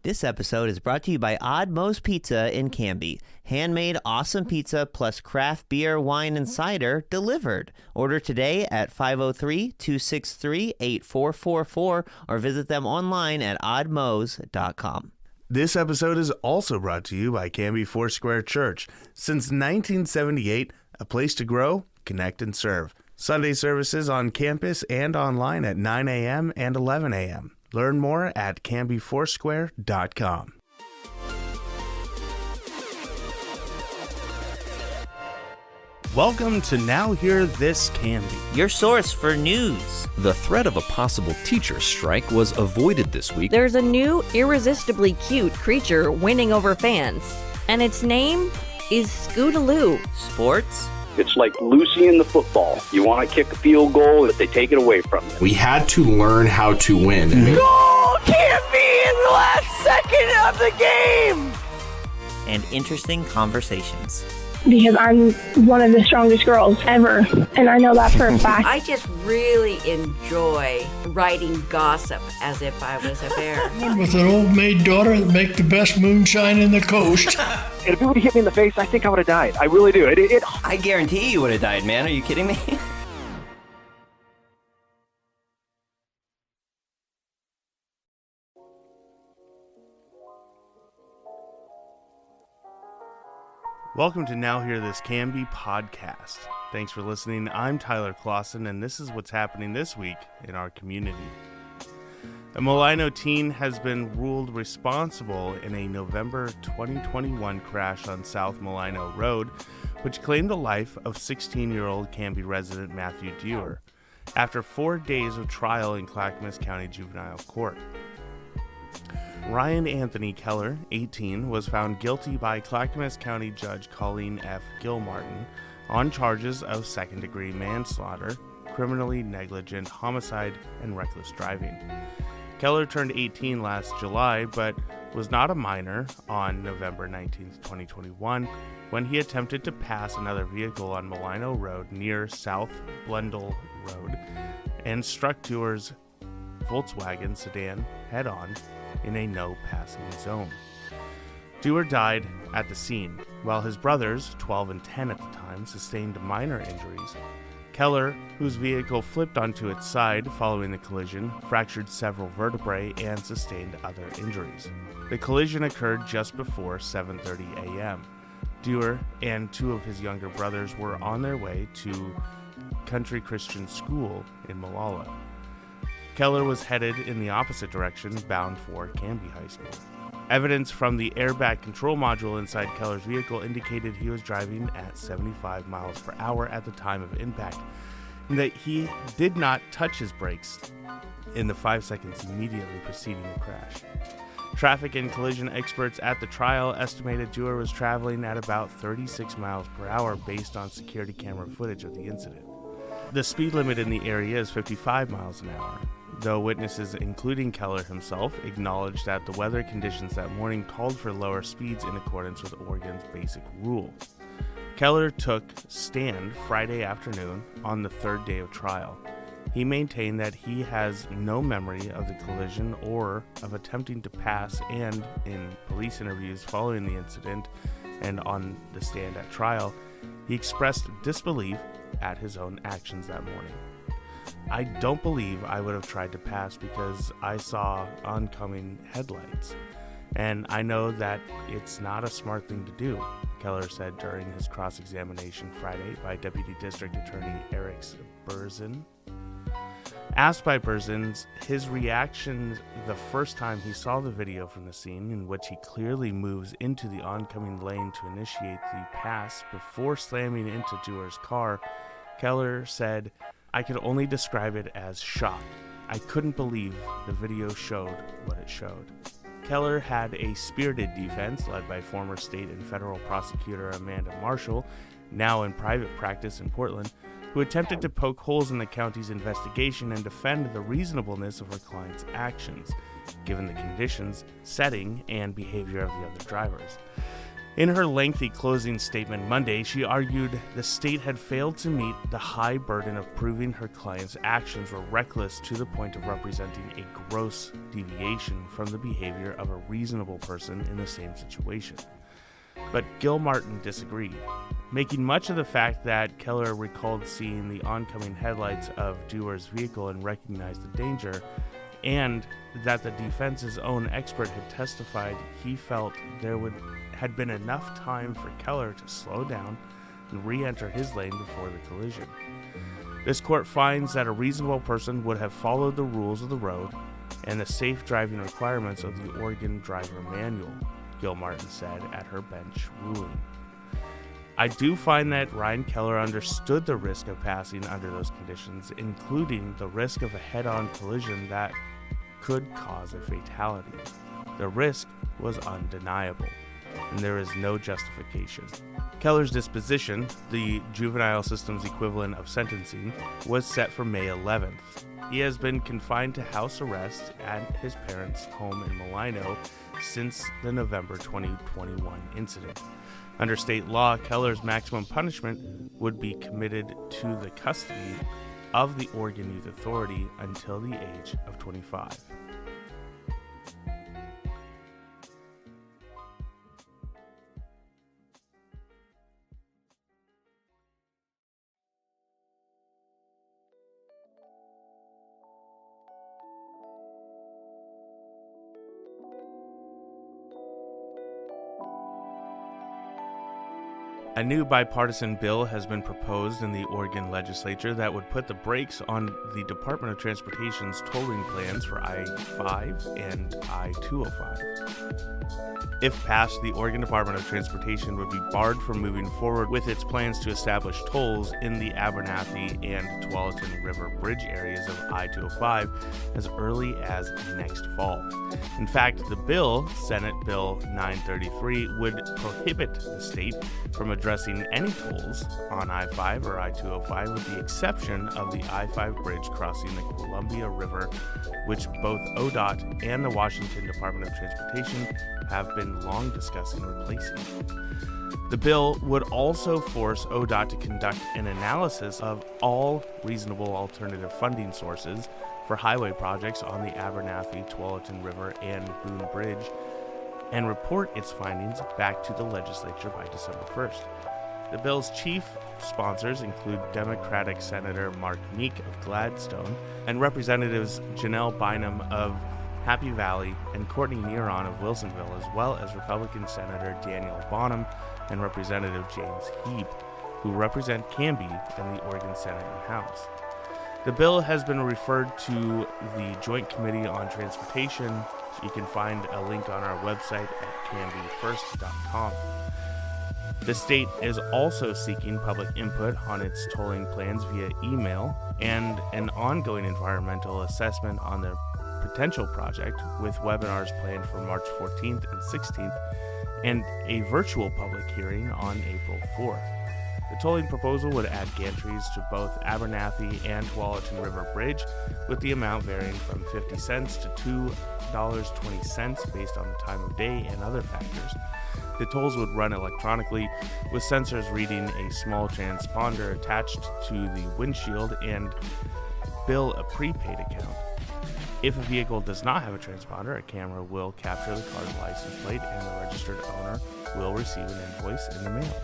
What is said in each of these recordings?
This episode is brought to you by Odd Moe's Pizza in Canby. Handmade awesome pizza plus craft beer, wine, and cider delivered. Order today at 503-263-8444 or visit them online at oddmoes.com. This episode is also brought to you by Canby Foursquare Church. Since 1978, a place to grow, connect, and serve. Sunday services on campus and online at 9 a.m. and 11 a.m. Learn more at canbyfoursquare.com. Welcome to Now Hear This Canby, your source for news. The threat of a possible teacher strike was avoided this week. There's a new, irresistibly cute creature winning over fans, and its name is Scootaloo. Sports. It's like Lucy in the football. You want to kick a field goal, but they take it away from you. We had to learn how to win. Goal can't be in the last second of the game! And interesting conversations. Because I'm one of the strongest girls ever, and I know that for a fact. I just really enjoy writing gossip as if I was a bear. With an old maid daughter that make the best moonshine in the coast. And if it would have hit me in the face, I think I would have died. I really do. I guarantee you would have died, man. Are you kidding me? Welcome to Now Hear This Canby podcast. Thanks for listening. I'm Tyler Clausen, and this is what's happening this week in our community. A Mulino teen has been ruled responsible in a November 2021 crash on South Mulino Road, which claimed the life of 16-year-old Canby resident Matthew Dewar, after 4 days of trial in Clackamas County Juvenile Court. Ryan Anthony Keller, 18, was found guilty by Clackamas County Judge Colleen F. Gilmartin on charges of second-degree manslaughter, criminally negligent homicide, and reckless driving. Keller turned 18 last July, but was not a minor on November 19, 2021, when he attempted to pass another vehicle on Mulino Road near South Blundell Road and struck Dewar's Volkswagen sedan head-on in a no-passing zone. Dewar died at the scene, while his brothers, 12 and 10 at the time, sustained minor injuries. Keller, whose vehicle flipped onto its side following the collision, fractured several vertebrae and sustained other injuries. The collision occurred just before 7:30 a.m. Dewar and two of his younger brothers were on their way to Country Christian School in Molalla. Keller was headed in the opposite direction, bound for Canby High School. Evidence from the airbag control module inside Keller's vehicle indicated he was driving at 75 miles per hour at the time of impact, and that he did not touch his brakes in the 5 seconds immediately preceding the crash. Traffic and collision experts at the trial estimated Dewar was traveling at about 36 miles per hour based on security camera footage of the incident. The speed limit in the area is 55 miles an hour, though witnesses, including Keller himself, acknowledged that the weather conditions that morning called for lower speeds in accordance with Oregon's basic rule. Keller took stand Friday afternoon on the third day of trial. He maintained that he has no memory of the collision or of attempting to pass, and in police interviews following the incident and on the stand at trial, he expressed disbelief at his own actions that morning. I don't believe I would have tried to pass because I saw oncoming headlights, and I know that it's not a smart thing to do, Keller said during his cross-examination Friday by Deputy District Attorney Eric Berzin. Asked by Berzin his reaction the first time he saw the video from the scene, in which he clearly moves into the oncoming lane to initiate the pass before slamming into Dewar's car, Keller said, "I could only describe it as shock. I couldn't believe the video showed what it showed." Keller had a spirited defense led by former state and federal prosecutor Amanda Marshall, now in private practice in Portland, who attempted to poke holes in the county's investigation and defend the reasonableness of her client's actions, given the conditions, setting, and behavior of the other drivers. In her lengthy closing statement Monday, she argued the state had failed to meet the high burden of proving her client's actions were reckless to the point of representing a gross deviation from the behavior of a reasonable person in the same situation. But Gilmartin disagreed, making much of the fact that Keller recalled seeing the oncoming headlights of Dewar's vehicle and recognized the danger, and that the defense's own expert had testified he felt there had been enough time for Keller to slow down and re-enter his lane before the collision. This court finds that a reasonable person would have followed the rules of the road and the safe driving requirements of the Oregon Driver Manual, Gilmartin said at her bench ruling. I do find that Ryan Keller understood the risk of passing under those conditions, including the risk of a head-on collision that could cause a fatality. The risk was undeniable, and there is no justification. Keller's disposition, the juvenile system's equivalent of sentencing, was set for May 11th. He has been confined to house arrest at his parents' home in Mulino since the November 2021 incident. Under state law, Keller's maximum punishment would be committed to the custody of the Oregon Youth Authority until the age of 25. A new bipartisan bill has been proposed in the Oregon legislature that would put the brakes on the Department of Transportation's tolling plans for I-5 and I-205. If passed, the Oregon Department of Transportation would be barred from moving forward with its plans to establish tolls in the Abernathy and Tualatin River Bridge areas of I-205 as early as next fall. In fact, the bill, Senate Bill 933, would prohibit the state from addressing any tolls on I-5 or I-205 with the exception of the I-5 bridge crossing the Columbia River, which both ODOT and the Washington Department of Transportation have been long discussing replacing. The bill would also force ODOT to conduct an analysis of all reasonable alternative funding sources for highway projects on the Abernathy, Tualatin River, and Boone Bridge, and report its findings back to the legislature by December 1st. The bill's chief sponsors include Democratic Senator Mark Meek of Gladstone and Representatives Janelle Bynum of Happy Valley and Courtney Neron of Wilsonville, as well as Republican Senator Daniel Bonham and Representative James Heap, who represent Canby in the Oregon Senate and House. The bill has been referred to the Joint Committee on Transportation. You can find a link on our website at canbyfirst.com. The state is also seeking public input on its tolling plans via email and an ongoing environmental assessment on the potential project, with webinars planned for March 14th and 16th and a virtual public hearing on April 4th. The tolling proposal would add gantries to both Abernathy and Tualatin River Bridge, with the amount varying from 50 cents to $2.20 based on the time of day and other factors. The tolls would run electronically, with sensors reading a small transponder attached to the windshield and bill a prepaid account. If a vehicle does not have a transponder, a camera will capture the car's license plate and the registered owner will receive an invoice in the mail.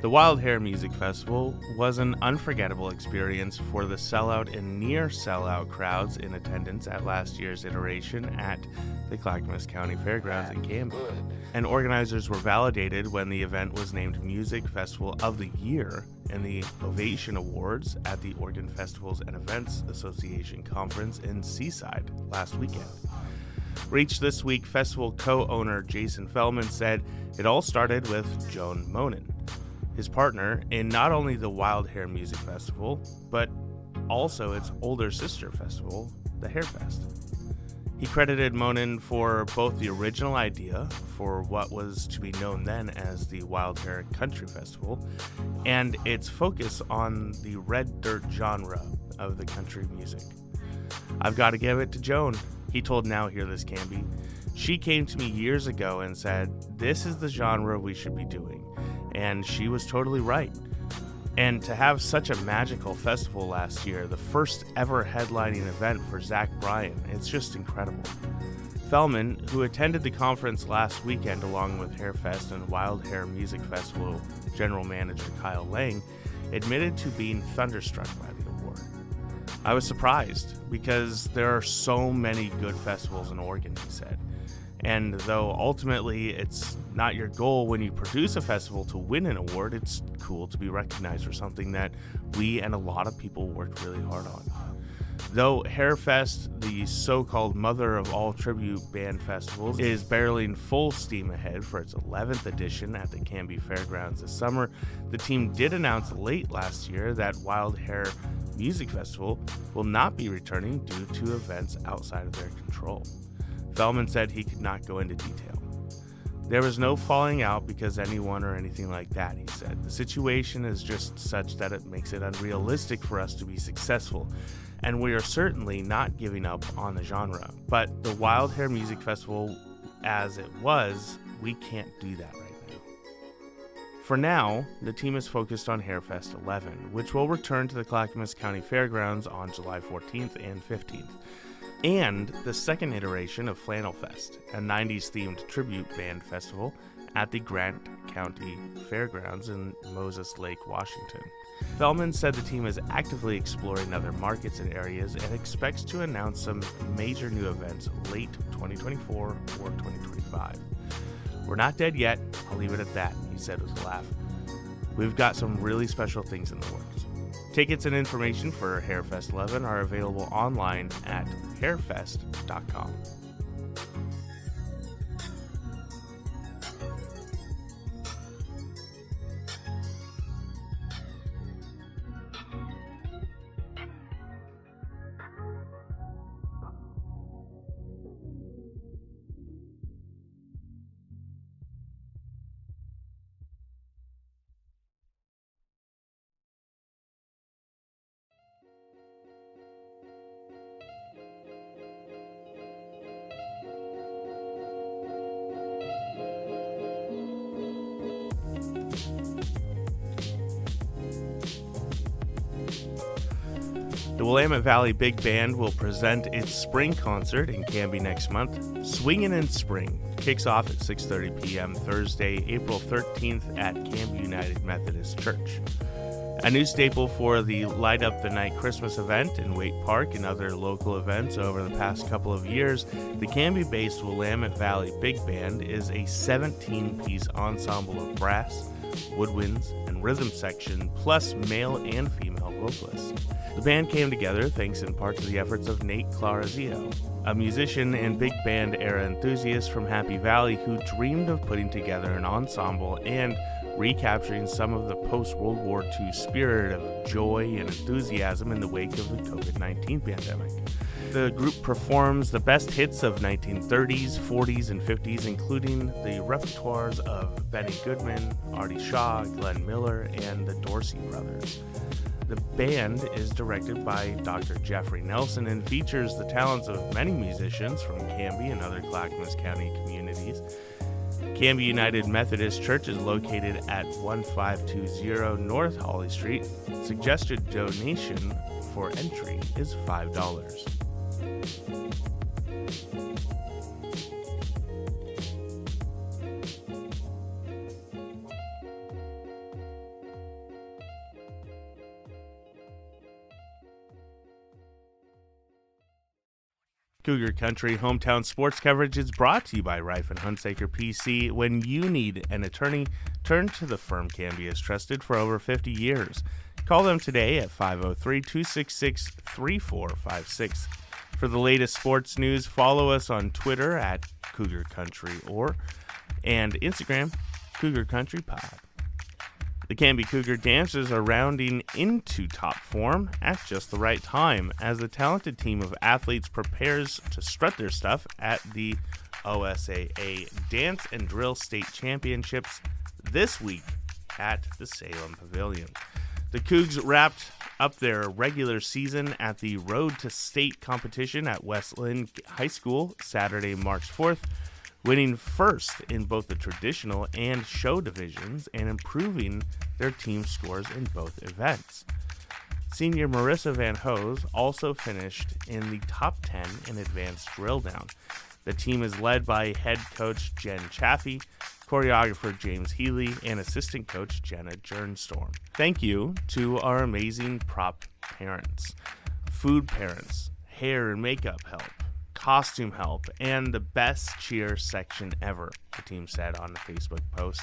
The Wild Hair Music Festival was an unforgettable experience for the sellout and near sellout crowds in attendance at last year's iteration at the Clackamas County Fairgrounds in Canby. And organizers were validated when the event was named Music Festival of the Year in the Ovation Awards at the Oregon Festivals and Events Association Conference in Seaside last weekend. Reach This Week festival co-owner Jason Feldman said it all started with Joan Monin. his partner in not only the Wild Hair Music Festival, but also its older sister festival, the Hairfest. He credited Monin for both the original idea for what was to be known then as the Wild Hair Country Festival and its focus on the red dirt genre of the country music. "I've got to give it to Joan," he told Now Hear This Canby. "She came to me years ago and said, this is the genre we should be doing. And she was totally right. And to have such a magical festival last year, the first ever headlining event for Zach Bryan, it's just incredible." Fellman, who attended the conference last weekend along with Hairfest and Wild Hair Music Festival general manager Kyle Lang, admitted to being thunderstruck by the award. "I was surprised because there are so many good festivals in Oregon," he said. "And though ultimately it's not your goal when you produce a festival to win an award, it's cool to be recognized for something that we and a lot of people worked really hard on." Though Hairfest, the so-called mother of all tribute band festivals, is barreling full steam ahead for its 11th edition at the Canby Fairgrounds this summer, the team did announce late last year that Wild Hair Music Festival will not be returning due to events outside of their control. Fellman said he could not go into detail. "There was no falling out because anyone or anything like that," he said. "The situation is just such that it makes it unrealistic for us to be successful, and we are certainly not giving up on the genre. But the Wild Hair Music Festival as it was, we can't do that right now." For now, the team is focused on Hairfest 11, which will return to the Clackamas County Fairgrounds on July 14th and 15th. And the second iteration of Flannel Fest, a 90s-themed tribute band festival at the Grant County Fairgrounds in Moses Lake, Washington. Fellman said the team is actively exploring other markets and areas and expects to announce some major new events late 2024 or 2025. "We're not dead yet, I'll leave it at that," he said with a laugh. "We've got some really special things in the works." Tickets and information for Hairfest 11 are available online at hairfest.com. The Willamette Valley Big Band will present its spring concert in Canby next month. Swingin' in Spring kicks off at 6:30 p.m. Thursday, April 13th at Canby United Methodist Church. A new staple for the Light Up the Night Christmas event in Waite Park and other local events over the past couple of years, the Canby-based Willamette Valley Big Band is a 17-piece ensemble of brass, woodwinds, and rhythm section, plus male and female vocalists. The band came together thanks in part to the efforts of Nate Clarazio, a musician and big band era enthusiast from Happy Valley who dreamed of putting together an ensemble and recapturing some of the post-World War II spirit of joy and enthusiasm in the wake of the COVID-19 pandemic. The group performs the best hits of 1930s, 40s, and 50s, including the repertoires of Benny Goodman, Artie Shaw, Glenn Miller, and the Dorsey Brothers. The band is directed by Dr. Jeffrey Nelson and features the talents of many musicians from Canby and other Clackamas County communities. Canby United Methodist Church is located at 1520 North Holly Street. Suggested donation for entry is $5. Cougar Country Hometown Sports Coverage is brought to you by Reif & Hunsaker PC. When you need an attorney, turn to the firm Canby has trusted for over 50 years. Call them today at 503-266-3456. For the latest sports news, follow us on Twitter at Cougar Country and Instagram, Cougar Country Pod. The Canby Cougar dancers are rounding into top form at just the right time as the talented team of athletes prepares to strut their stuff at the OSAA Dance and Drill State Championships this week at the Salem Pavilion. The Cougs wrapped up their regular season at the Road to State competition at West Lynn High School Saturday, March 4th, winning first in both the traditional and show divisions and improving their team scores in both events. Senior Marissa Van Hose also finished in the top 10 in advanced drill down. The team is led by head coach Jen Chaffee, choreographer James Healy, and assistant coach Jenna Jernstorm. Thank you to our amazing prop parents, food parents, hair and makeup help, costume help, and the best cheer section ever, the team said on the Facebook post.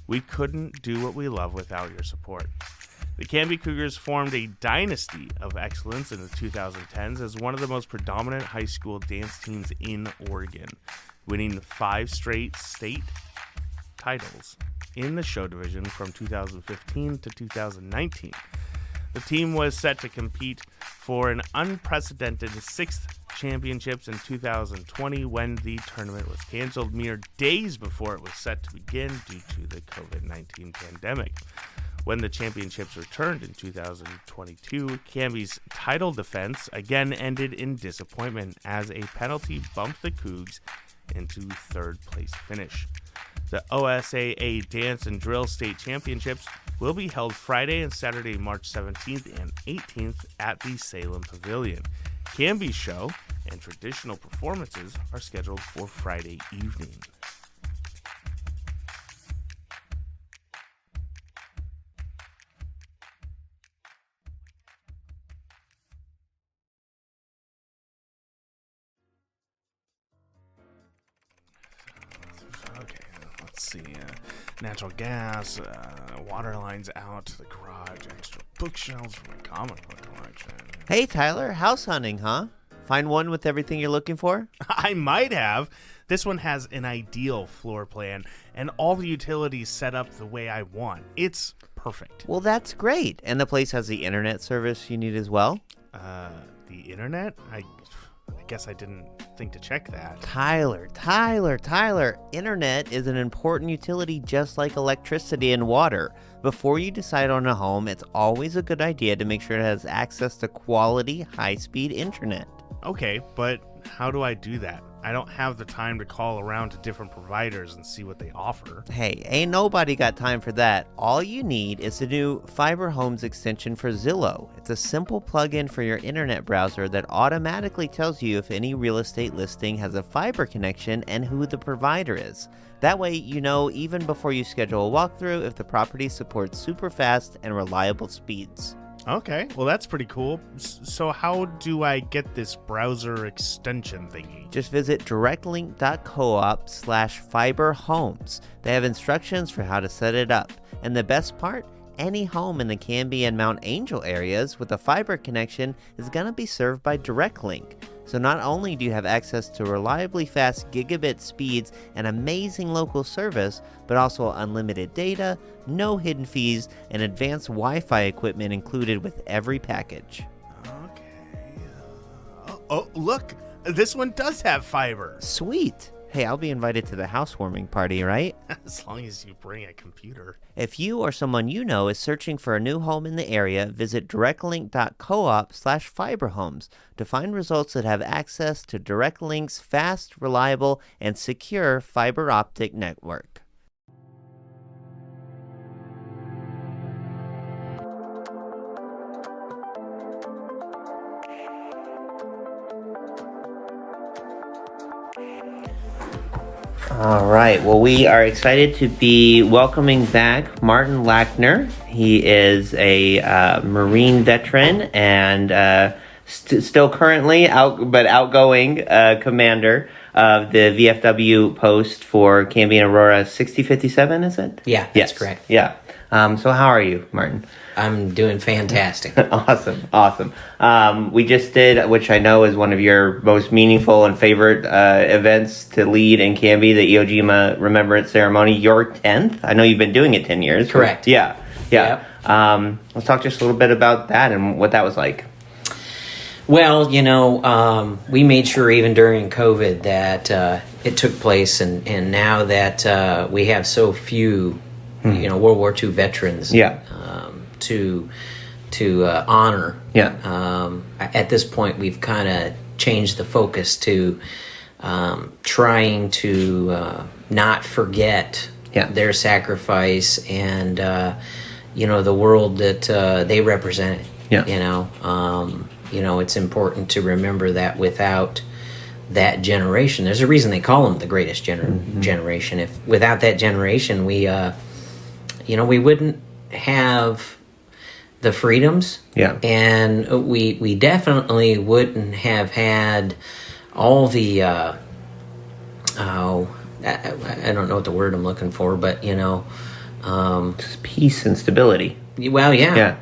We couldn't do what we love without your support. The Canby Cougars formed a dynasty of excellence in the 2010s as one of the most predominant high school dance teams in Oregon, winning 5 straight state titles in the show division from 2015 to 2019. The team was set to compete for an unprecedented 6th championships in 2020 when the tournament was canceled mere days before it was set to begin due to the COVID-19 pandemic. When the championships returned in 2022, Canby's title defense again ended in disappointment as a penalty bumped the Cougs into 3rd place finish. The OSAA Dance and Drill State Championships will be held Friday and Saturday, March 17th and 18th at the Salem Pavilion. Canby's show and traditional performances are scheduled for Friday evening. Okay, let's see. Natural gas, water lines out to the garage, extra bookshelves for my comic book collection. Hey, Tyler, house hunting, huh? Find one with everything you're looking for? I might have. This one has an ideal floor plan and all the utilities set up the way I want. It's perfect. Well, that's great. And the place has the internet service you need as well? The internet? I guess I didn't think to check that. Tyler. Internet is an important utility just like electricity and water. Before you decide on a home, it's always a good idea to make sure it has access to quality, high-speed internet. Okay, but how do I do that? I don't have the time to call around to different providers and see what they offer. Hey, ain't nobody got time for that. All you need is the new Fiber Homes extension for Zillow. It's a simple plug-in for your internet browser that automatically tells you if any real estate listing has a fiber connection and who the provider is. That way, you know even before you schedule a walkthrough if the property supports super fast and reliable speeds. Okay, well that's pretty cool. So how do I get this browser extension thingy? Just visit directlink.coop/fiberhomes. They have instructions for how to set it up. And the best part? Any home in the Canby and Mount Angel areas with a fiber connection is going to be served by DirectLink. So not only do you have access to reliably fast gigabit speeds and amazing local service, but also unlimited data, no hidden fees, and advanced Wi-Fi equipment included with every package. Okay. Oh, look! This one does have fiber! Sweet! Hey, I'll be invited to the housewarming party, right? As long as you bring a computer. If you or someone you know is searching for a new home in the area, visit directlink.coop/fiberhomes to find results that have access to DirectLink's fast, reliable, and secure fiber optic network. All right. Well, we are excited to be welcoming back Martin Lackner. He is a Marine veteran and still currently outgoing commander of the VFW Post for Canby and Aurora 6057, is it? Yeah, that's correct. Yeah. So how are you, Martin? I'm doing fantastic. Awesome. We just did, which I know is one of your most meaningful and favorite events to lead in Canby, the Iwo Jima Remembrance Ceremony, your 10th. I know you've been doing it 10 years. Correct. Yeah. Yeah. Let's talk just a little bit about that and what that was like. Well, we made sure even during COVID that it took place, and now that we have so few, World War II veterans to honor. Yeah. At this point, we've kind of changed the focus to trying to not forget their sacrifice and the world that they represented. Yeah. It's important to remember that without that generation, there's a reason they call them the greatest generation. If without that generation, we wouldn't have the freedoms. Yeah. And we definitely wouldn't have had all the I don't know what the word I'm looking for, but just peace and stability. Well, yeah.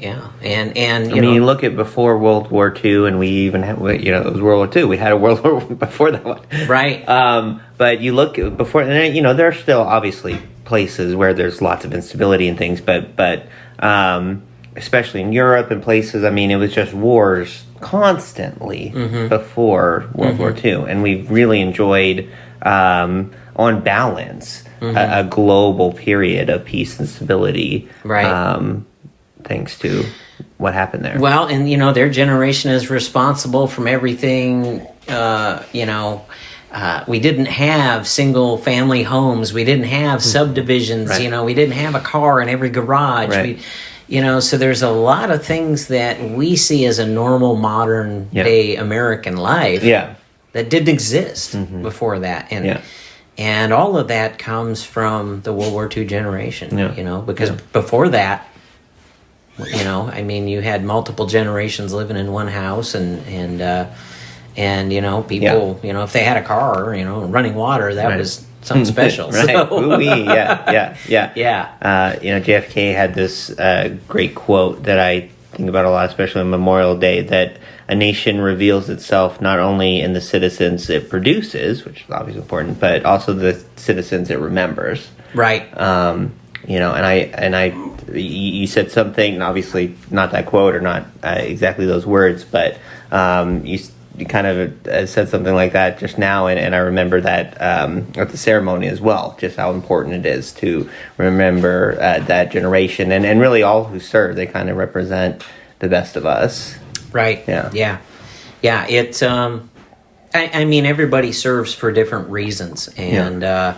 And you look at before World War II, and we even had, it was World War II. We had a World War before that one. Right. But you look before, and there are still obviously places where there's lots of instability and things, but especially in Europe and places, it was just wars constantly before World War II. And we've really enjoyed, on balance, a global period of peace and stability. Right. Thanks to what happened there. Well, and their generation is responsible from everything. We didn't have single family homes. We didn't have subdivisions. Right. We didn't have a car in every garage. Right. So there's a lot of things that we see as a normal modern day American life that didn't exist before that. And all of that comes from the World War II generation, because before that, you had multiple generations living in one house, and people, if they had a car, running water, that was something special. Right. So. Yeah. JFK had this great quote that I think about a lot, especially on Memorial Day, that a nation reveals itself not only in the citizens it produces, which is obviously important, but also the citizens it remembers. Right. You said something, obviously not that quote or not exactly those words, but you kind of said something like that just now, and I remember that at the ceremony as well, just how important it is to remember that generation, and really all who serve. They kind of represent the best of us. Right. Yeah. It's everybody serves for different reasons, and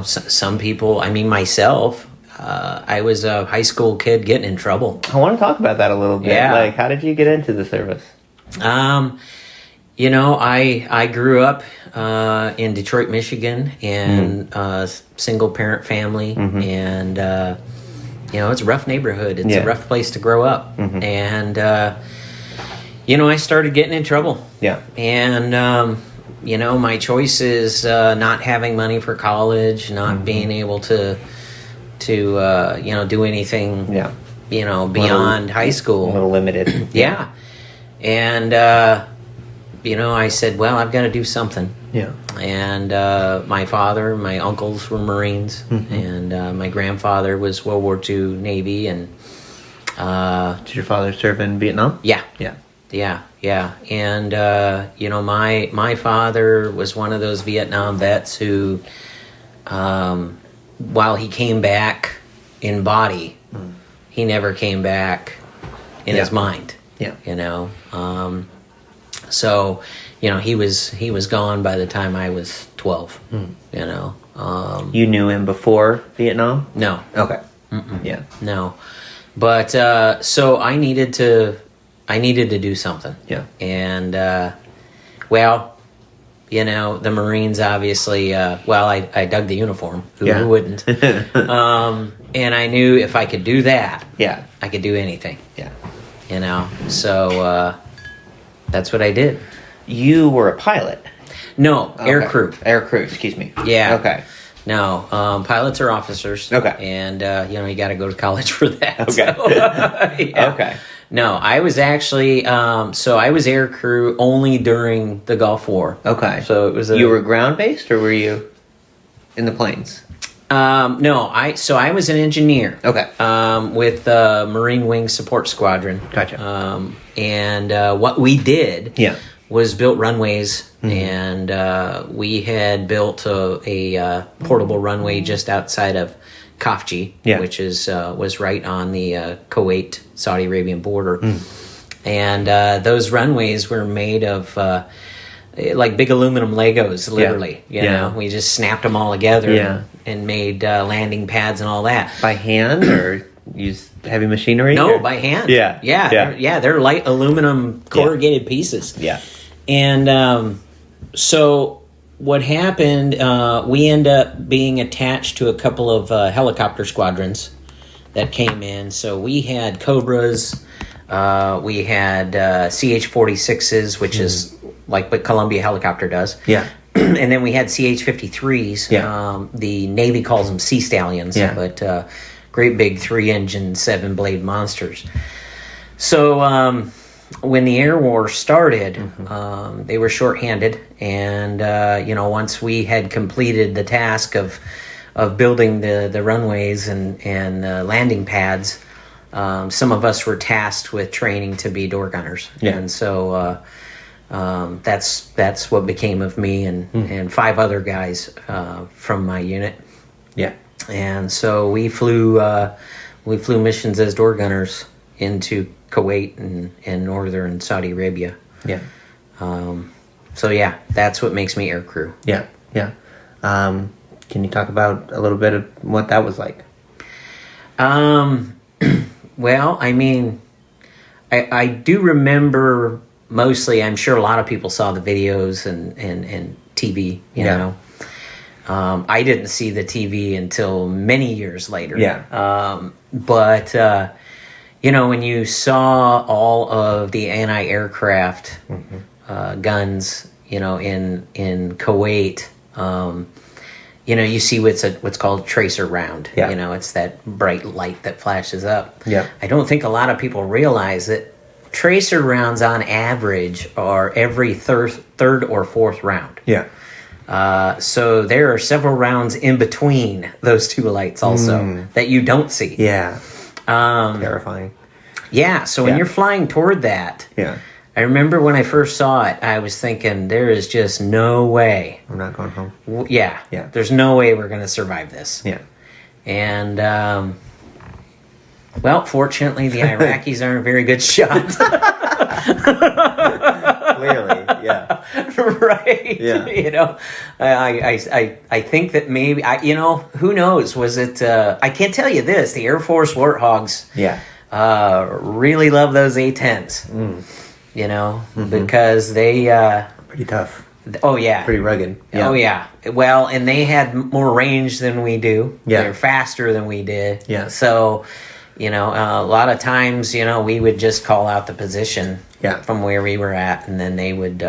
some people. Myself. I was a high school kid getting in trouble. I want to talk about that a little bit. Yeah. How did you get into the service? I grew up in Detroit, Michigan, in a single parent family, and it's a rough neighborhood. It's a rough place to grow up, and I started getting in trouble. Yeah, and my choices: not having money for college, not being able to do anything. Yeah. Beyond high school. A little limited. Yeah. And, I said, well, I've got to do something. Yeah. And my father, my uncles were Marines, and my grandfather was World War II Navy. And did your father serve in Vietnam? Yeah. Yeah. And, my father was one of those Vietnam vets who, while he came back in body, he never came back in his mind. Yeah. So, he was gone by the time I was 12. You knew him before Vietnam? No. Okay. Yeah. No. But so I needed to do something. Yeah. And the Marines obviously, I dug the uniform. Who wouldn't? And I knew if I could do that, I could do anything. Yeah. So that's what I did. You were a pilot? No, air crew. Air crew, excuse me. Yeah. Okay. No, pilots are officers. Okay. And, you got to go to college for that. Okay. So, yeah. Okay. No, I was actually, I was air crew only during the Gulf War. Okay. So it was You were ground-based, or were you in the planes? No, I was an engineer. Okay. With Marine Wing Support Squadron. Gotcha. And what we did was built runways, and we had built a portable runway just outside of Khafji, which was right on the Kuwait Saudi Arabian border. And those runways were made of like big aluminum Legos, literally. You know, we just snapped them all together and made landing pads and all that. By hand or use heavy machinery? No, or? by hand. Yeah. They're light aluminum corrugated pieces. Yeah. And so what happened, we ended up being attached to a couple of helicopter squadrons that came in. So we had Cobras, we had CH-46s, which is like what Columbia Helicopter does. Yeah. And then we had CH-53s. Yeah. The Navy calls them Sea Stallions, but great big 3-engine, 7-blade monsters. So when the Air War started, they were shorthanded, and once we had completed the task of building the runways and landing pads, some of us were tasked with training to be door gunners, and so that's what became of me and 5 other guys from my unit. Yeah, and so we flew missions as door gunners into Kuwait and northern Saudi Arabia. Yeah. So that's what makes me air crew. Yeah. Can you talk about a little bit of what that was like? Well, I mean, I do remember mostly. I'm sure a lot of people saw the videos and TV. You know, I didn't see the TV until many years later. Yeah. But when you saw all of the anti-aircraft guns, in Kuwait, you see what's called a tracer round. Yeah. It's that bright light that flashes up. Yeah. I don't think a lot of people realize that tracer rounds on average are every third or fourth round. Yeah. So there are several rounds in between those two lights also that you don't see. Yeah. Terrifying. Yeah, so when you're flying toward that, I remember when I first saw it, I was thinking, there is just no way. I'm not going home. Yeah. There's no way we're going to survive this. Yeah. And, fortunately, the Iraqis aren't a very good shot. Clearly, yeah. Right. Yeah. I think that maybe, who knows? Was it, I can't tell you this, the Air Force Warthogs really love those A-10s, because they... pretty tough. Oh, yeah. Pretty rugged. Yeah. Oh, yeah. Well, and they had more range than we do. Yeah. They're faster than we did. Yeah. So, a lot of times, we would just call out the position from where we were at, and then they would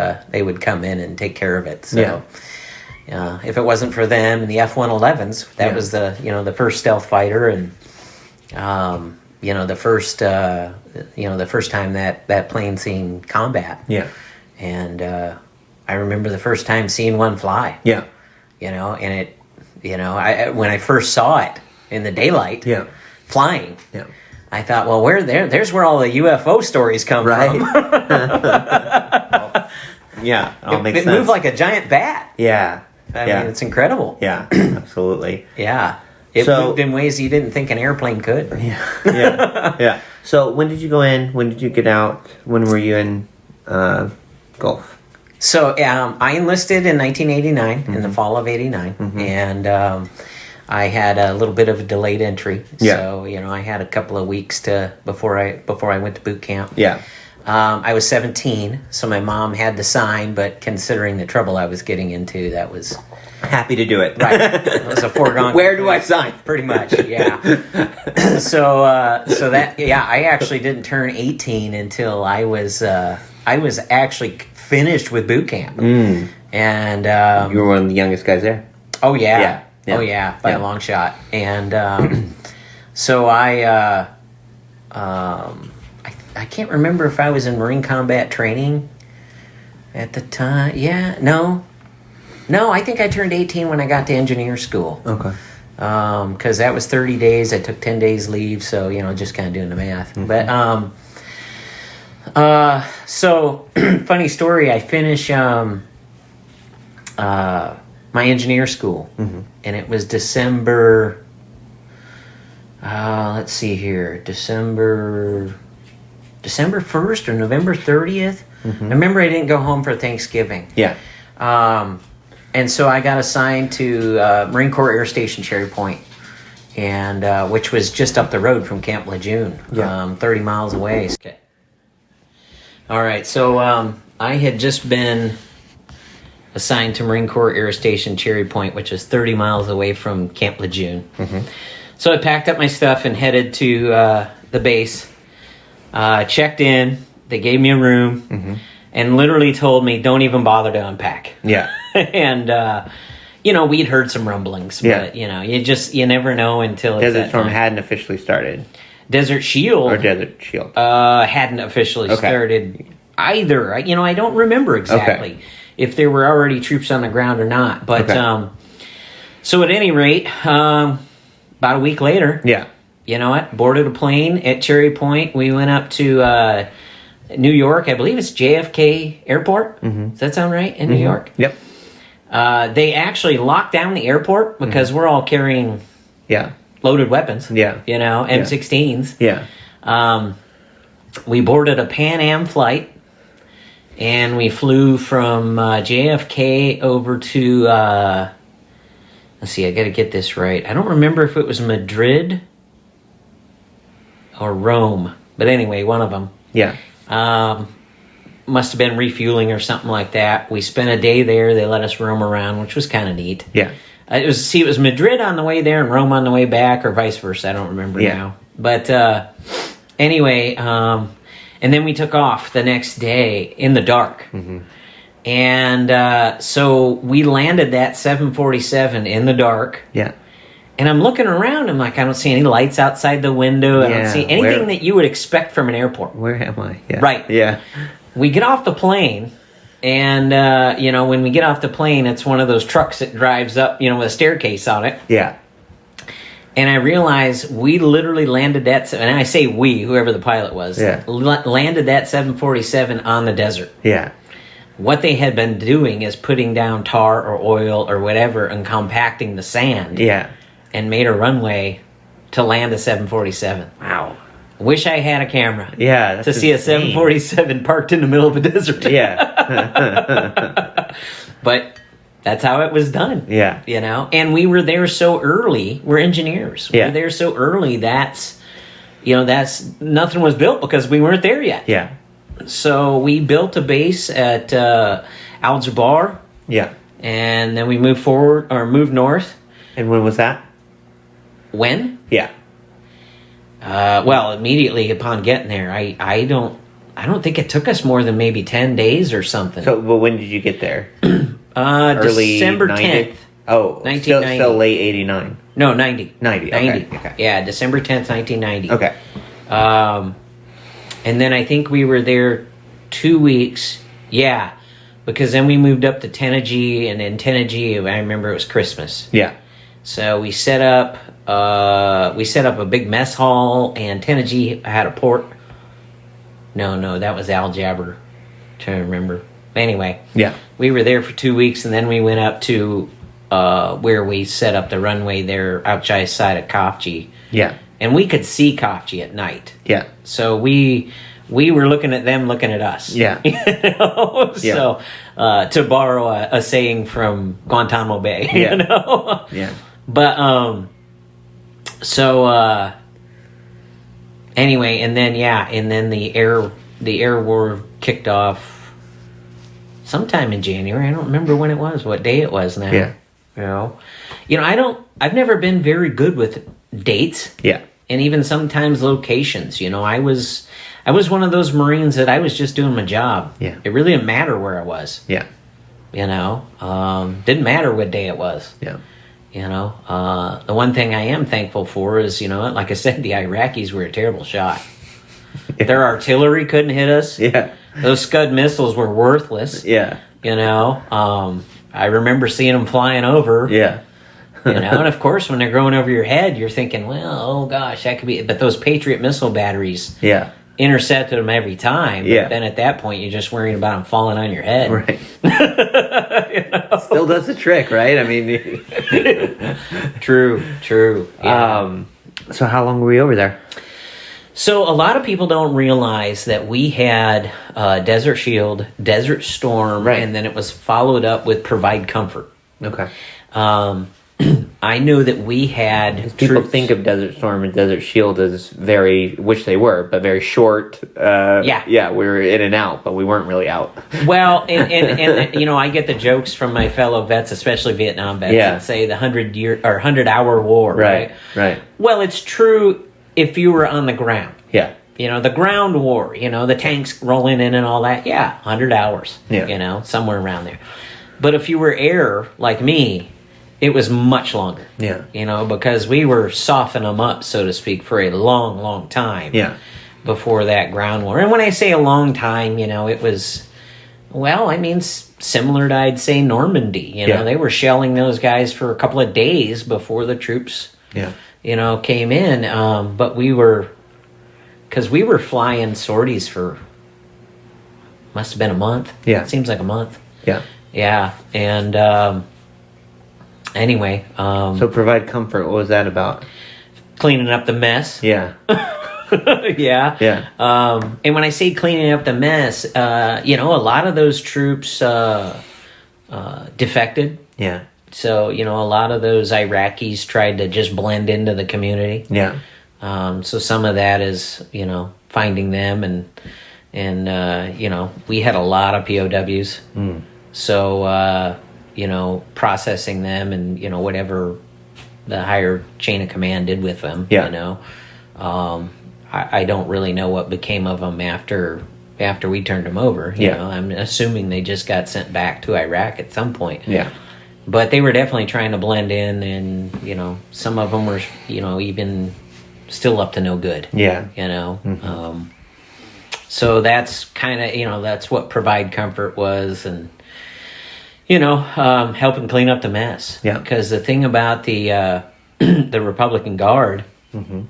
come in and take care of it. So, if it wasn't for them and the F-111s, that was the first stealth fighter, and the first time that plane seen combat. Yeah. And I remember the first time seeing one fly. Yeah. And it, when I first saw it in the daylight. Yeah. Flying. Yeah. I thought, well, there's where all the UFO stories come from. Yeah, all makes sense. It moved like a giant bat. Yeah. I mean, it's incredible. Yeah, absolutely. Yeah. It moved in ways you didn't think an airplane could. Yeah. So when did you go in? When did you get out? When were you in Gulf? So I enlisted in 1989, in the fall of 89, and I had a little bit of a delayed entry. Yeah. So, I had a couple of weeks before I went to boot camp. Yeah. I was 17, so my mom had to sign, but considering the trouble I was getting into, that was... Happy to do it. Right. It was a foregone Where do I sign? Pretty much, yeah. So I actually didn't turn 18 until I was actually finished with boot camp. And... you were one of the youngest guys there? Oh, yeah. Yeah. Oh, yeah, by a long shot. And so I can't remember if I was in Marine combat training at the time. Yeah, no, I think I turned 18 when I got to engineer school. Okay. because that was 30 days. I took 10 days leave, so, just kind of doing the math. Mm-hmm. But, so, funny story, I finished my engineer school, and it was December, let's see here, December 1st or November 30th. I remember I didn't go home for Thanksgiving. Yeah. And so I got assigned to Marine Corps Air Station Cherry Point, and which was just up the road from Camp Lejeune, 30 miles away. Okay. All right, so I had just been assigned to Marine Corps Air Station Cherry Point, which is 30 miles away from Camp Lejeune. So I packed up my stuff and headed to the base, checked in, they gave me a room, and literally told me, don't even bother to unpack. Yeah. And, we'd heard some rumblings, but, you never know until it's Desert Storm hadn't officially started. Desert Shield. Or Desert Shield. Hadn't officially started either. I don't remember exactly if there were already troops on the ground or not. But, so at any rate, about a week later, you know what, boarded a plane at Cherry Point. We went up to New York. I believe it's JFK Airport. Does that sound right, in New York? Yep. They actually locked down the airport because we're all carrying loaded weapons. Yeah. M16s. Yeah. We boarded a Pan Am flight, and we flew from JFK over to, let's see, I got to get this right. I don't remember if it was Madrid or Rome, but anyway, one of them. Yeah. Must have been refueling or something like that. We spent a day there. They let us roam around, which was kind of neat. Yeah. It was Madrid on the way there and Rome on the way back, or vice versa. I don't remember now. But anyway, and then we took off the next day in the dark. And so we landed that 747 in the dark. Yeah. And I'm looking around. I'm like, I don't see any lights outside the window. I don't see anything that you would expect from an airport. Where am I? Yeah. Right. Yeah. We get off the plane, and, when we get off the plane, it's one of those trucks that drives up, with a staircase on it. Yeah. And I realize we literally landed that, and I say we, whoever the pilot was, landed that 747 on the desert. Yeah. What they had been doing is putting down tar or oil or whatever and compacting the sand. Yeah. And made a runway to land a 747. Wow. Wish I had a camera. Yeah, that's to see a 747 parked in the middle of a desert. Yeah. But that's how it was done. Yeah. And we were there so early. We're engineers. We were there so early. That's nothing was built because we weren't there yet. Yeah. So we built a base at Al Jabbar. Yeah. And then we moved north. And when was that? When? Yeah. Well, immediately upon getting there, I don't think it took us more than maybe 10 days or something. So, but when did you get there? Early December 10th. Oh, 1990. Still late 89. No, 90. 90. Okay. Yeah, December 10th, 1990. Okay. And then I think we were there 2 weeks. Yeah, because then we moved up to Tennessee, and in Tennessee, I remember it was Christmas. Yeah. So we set up a big mess hall, and Tennessee had a port. No, that was Al Jabbar. Trying to remember. Anyway, we were there for 2 weeks, and then we went up to where we set up the runway there outside of Kofji. Yeah, and we could see Kofji at night. Yeah, so we were looking at them, looking at us. Yeah, So to borrow a saying from Guantanamo Bay. Yeah. Yeah. But anyway, and then the air war kicked off sometime in January. I don't remember when it was, what day it was now. Yeah. I've never been very good with dates. Yeah. And even sometimes locations. I was one of those Marines that I was just doing my job. Yeah. It really didn't matter where I was. Yeah. Didn't matter what day it was. Yeah. The one thing I am thankful for is, like I said, the Iraqis were a terrible shot. Yeah. Their artillery couldn't hit us. Yeah. Those Scud missiles were worthless. Yeah. I remember seeing them flying over. Yeah. And of course, when they're going over your head, you're thinking, well, oh gosh, that could be. But those Patriot missile batteries, intercepted them every time. But then at that point, you're just worrying about them falling on your head. Right. Still does the trick, right? I mean, True. Yeah. So how long were we over there? So a lot of people don't realize that we had Desert Shield, Desert Storm, and then it was followed up with Provide Comfort. Okay. I know that we had people think of Desert Storm and Desert Shield as which they were, but very short. We were in and out, but we weren't really out. Well, and I get the jokes from my fellow vets, especially Vietnam vets, that say the 100-hour war. Right. Well, it's true if you were on the ground. Yeah. The ground war. The tanks rolling in and all that. Yeah, 100 hours. Yeah. Somewhere around there. But if you were air like me, it was much longer. Yeah. Because we were softening them up, so to speak, for a long, long time. Yeah. Before that ground war. And when I say a long time, it was, similar to, I'd say, Normandy. They were shelling those guys for a couple of days before the troops, came in. But because we were flying sorties for, must have been a month. Yeah. It seems like a month. Yeah. Yeah. And, anyway. So Provide Comfort, what was that about? Cleaning up the mess. Yeah. Yeah. And when I say cleaning up the mess, a lot of those troops defected. Yeah. So, a lot of those Iraqis tried to just blend into the community. Yeah. So some of that is, finding them and we had a lot of POWs. Mm. So, processing them and, whatever the higher chain of command did with them, I don't really know what became of them after we turned them over. You know, I'm assuming they just got sent back to Iraq at some point. Yeah. But they were definitely trying to blend in, and, some of them were, even still up to no good. Yeah. Mm-hmm. So that's kind of, that's what Provide Comfort was, and, helping clean up the mess. Yeah. Because the thing about the the Republican Guard, mm-hmm.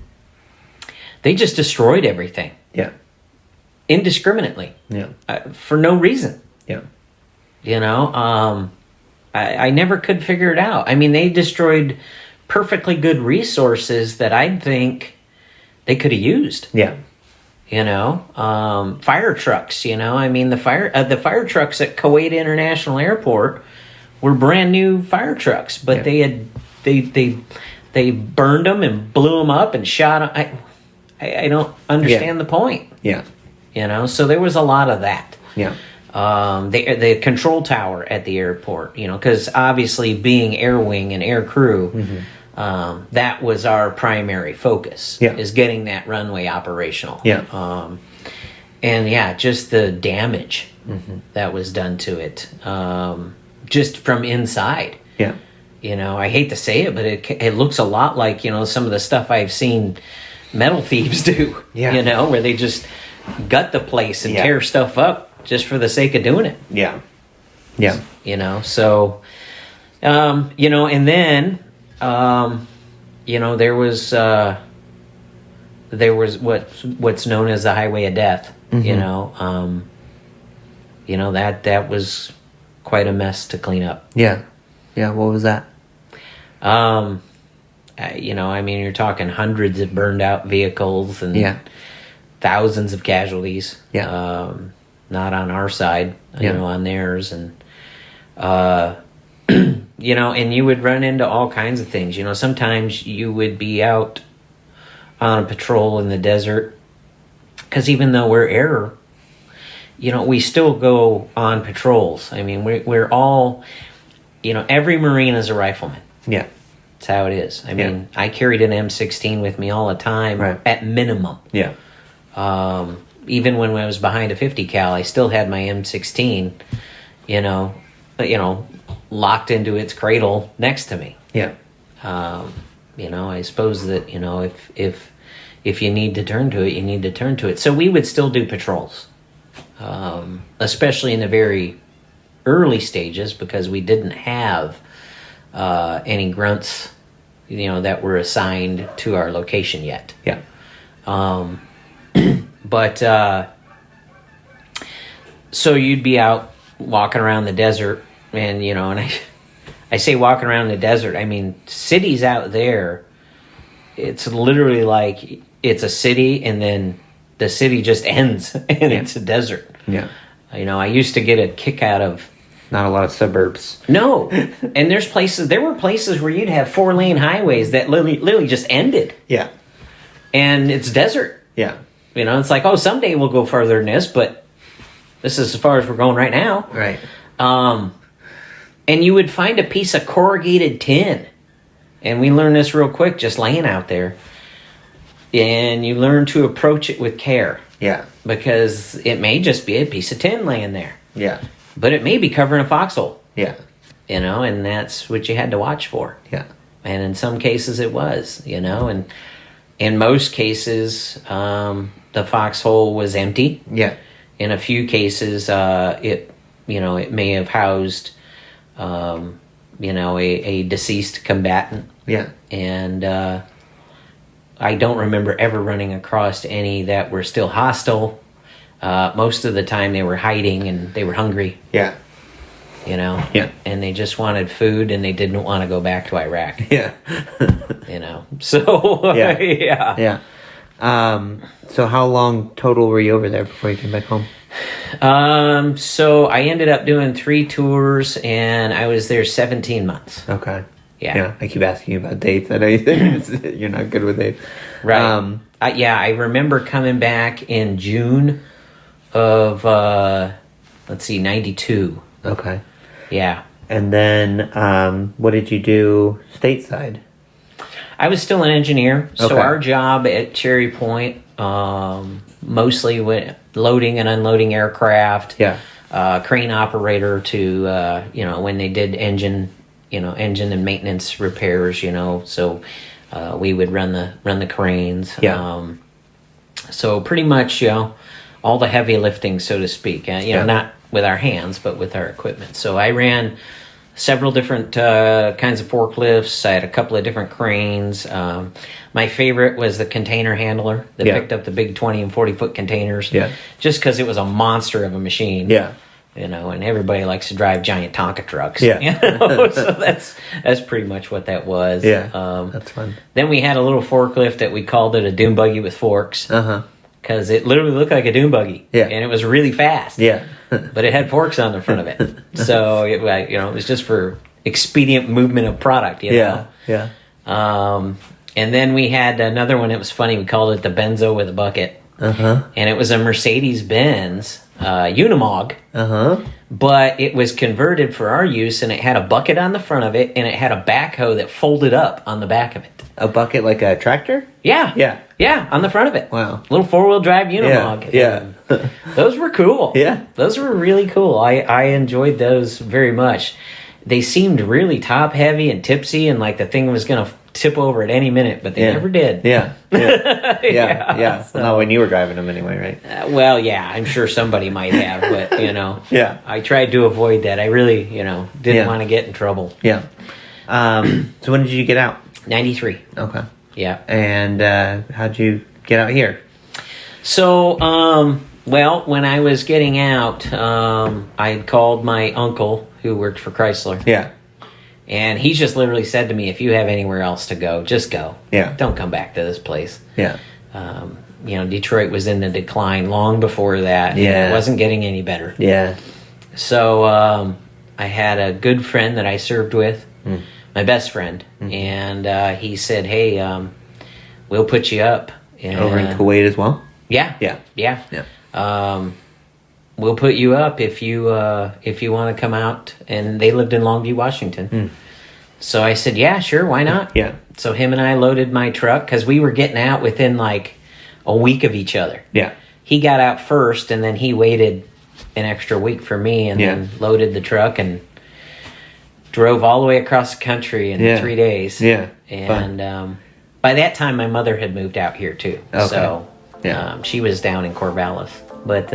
they just destroyed everything. Yeah. Indiscriminately. Yeah. For no reason. Yeah. I never could figure it out. I mean, they destroyed perfectly good resources that I'd think they could have used. Yeah. Fire trucks, the fire trucks at Kuwait International Airport were brand new fire trucks, but they burned them and blew them up and shot them. I don't understand the point. Yeah. So there was a lot of that. Yeah. The control tower at the airport, because obviously being air wing and air crew, mm-hmm. That was our primary focus, is getting that runway operational. Yeah. Just the damage mm-hmm. that was done to it, just from inside. Yeah. I hate to say it, but it looks a lot like, some of the stuff I've seen metal thieves do, where they just gut the place and tear stuff up just for the sake of doing it. Yeah. Yeah. So, and then, there was what's known as the Highway of Death, mm-hmm. That was quite a mess to clean up. Yeah. Yeah. What was that? You're talking hundreds of burned out vehicles and thousands of casualties. Yeah. Not on our side, on theirs. And, and you would run into all kinds of things. Sometimes you would be out on a patrol in the desert, because even though we're air, we still go on patrols. I mean, we're all, every Marine is a rifleman. Yeah. That's how it is. I mean, I carried an M16 with me all the time, at minimum. Yeah. Even when I was behind a 50 cal, I still had my M16, locked into its cradle next to me. Yeah. I suppose that, if you need to turn to it, you need to turn to it. So we would still do patrols, especially in the very early stages, because we didn't have any grunts, that were assigned to our location yet. Yeah. But so you'd be out walking around the desert, and and I say walking around the desert, I mean cities out there. It's literally like it's a city, and then the city just ends, and it's a desert. Yeah. I used to get a kick out of not a lot of suburbs. No, and there were places where you'd have 4-lane highways that literally just ended. Yeah. And it's desert. Yeah. It's like, someday we'll go further than this, but this is as far as we're going right now. Right. And you would find a piece of corrugated tin. And we learned this real quick, just laying out there. And you learn to approach it with care. Yeah. Because it may just be a piece of tin laying there. Yeah. But it may be covering a foxhole. Yeah. And that's what you had to watch for. Yeah. And in some cases it was, and in most cases, the foxhole was empty. Yeah. In a few cases, it may have housed, a deceased combatant. Yeah. And I don't remember ever running across any that were still hostile. Most of the time they were hiding and they were hungry. Yeah. Yeah. And they just wanted food and they didn't want to go back to Iraq. Yeah. So, yeah. Yeah. Yeah. So how long total were you over there before you came back home? So I ended up doing 3 tours and I was there 17 months. Okay. Yeah. I keep asking you about dates. I know you're not good with dates. Right. I remember coming back in June of, 92. Okay. Yeah. And then what did you do stateside? I was still an engineer. So Okay. our job at Cherry Point mostly went loading and unloading aircraft. Yeah. Crane operator to, when they did engine and maintenance repairs, so we would run the cranes. Yeah. So pretty much, all the heavy lifting, so to speak, not with our hands, but with our equipment. So I ran several different kinds of forklifts. I had a couple of different cranes. My favorite was the container handler that picked up the big 20 and 40-foot containers. Yeah. Just because it was a monster of a machine. Yeah. And everybody likes to drive giant Tonka trucks. Yeah. So that's pretty much what that was. Yeah. That's fun. Then we had a little forklift that we called it a dune buggy with forks. Uh-huh. Because it literally looked like a dune buggy. Yeah. And it was really fast. Yeah. But it had forks on the front of it. So, it was just for expedient movement of product, Yeah. Yeah. And then we had another one that was funny. We called it the Benzo with a bucket. Uh-huh. And it was a Mercedes-Benz Unimog. Uh-huh. But it was converted for our use, and it had a bucket on the front of it, and it had a backhoe that folded up on the back of it. A bucket like a tractor? Yeah. Yeah. Yeah, on the front of it. Wow. Little 4-wheel drive Unimog. Yeah. Those were cool. Yeah. Those were really cool. I enjoyed those very much. They seemed really top heavy and tipsy, and like the thing was going to tip over at any minute, but they never did. Yeah. Yeah. Yeah. So, not when you were driving them anyway, right? well, yeah, I'm sure somebody might have, but, Yeah. I tried to avoid that. I really, didn't want to get in trouble. Yeah. So when did you get out? 93. Okay. Yeah. And how'd you get out here? So, when I was getting out, I had called my uncle who worked for Chrysler. Yeah. And he just literally said to me, if you have anywhere else to go, just go. Yeah. Don't come back to this place. Yeah. Detroit was in the decline long before that. Yeah. It wasn't getting any better. Yeah. So I had a good friend that I served with, my best friend. And he said, hey, we'll put you up. And, over in Kuwait as well? Yeah. Yeah. Yeah. Yeah. We'll put you up if you want to come out. And they lived in Longview, Washington. So I said, yeah, sure, why not? Yeah. So him and I loaded my truck because we were getting out within like a week of each other. Yeah. He got out first, and then he waited an extra week for me, and then loaded the truck and drove all the way across the country in 3 days. Yeah. And by that time, my mother had moved out here too. Okay. So she was down in Corvallis. But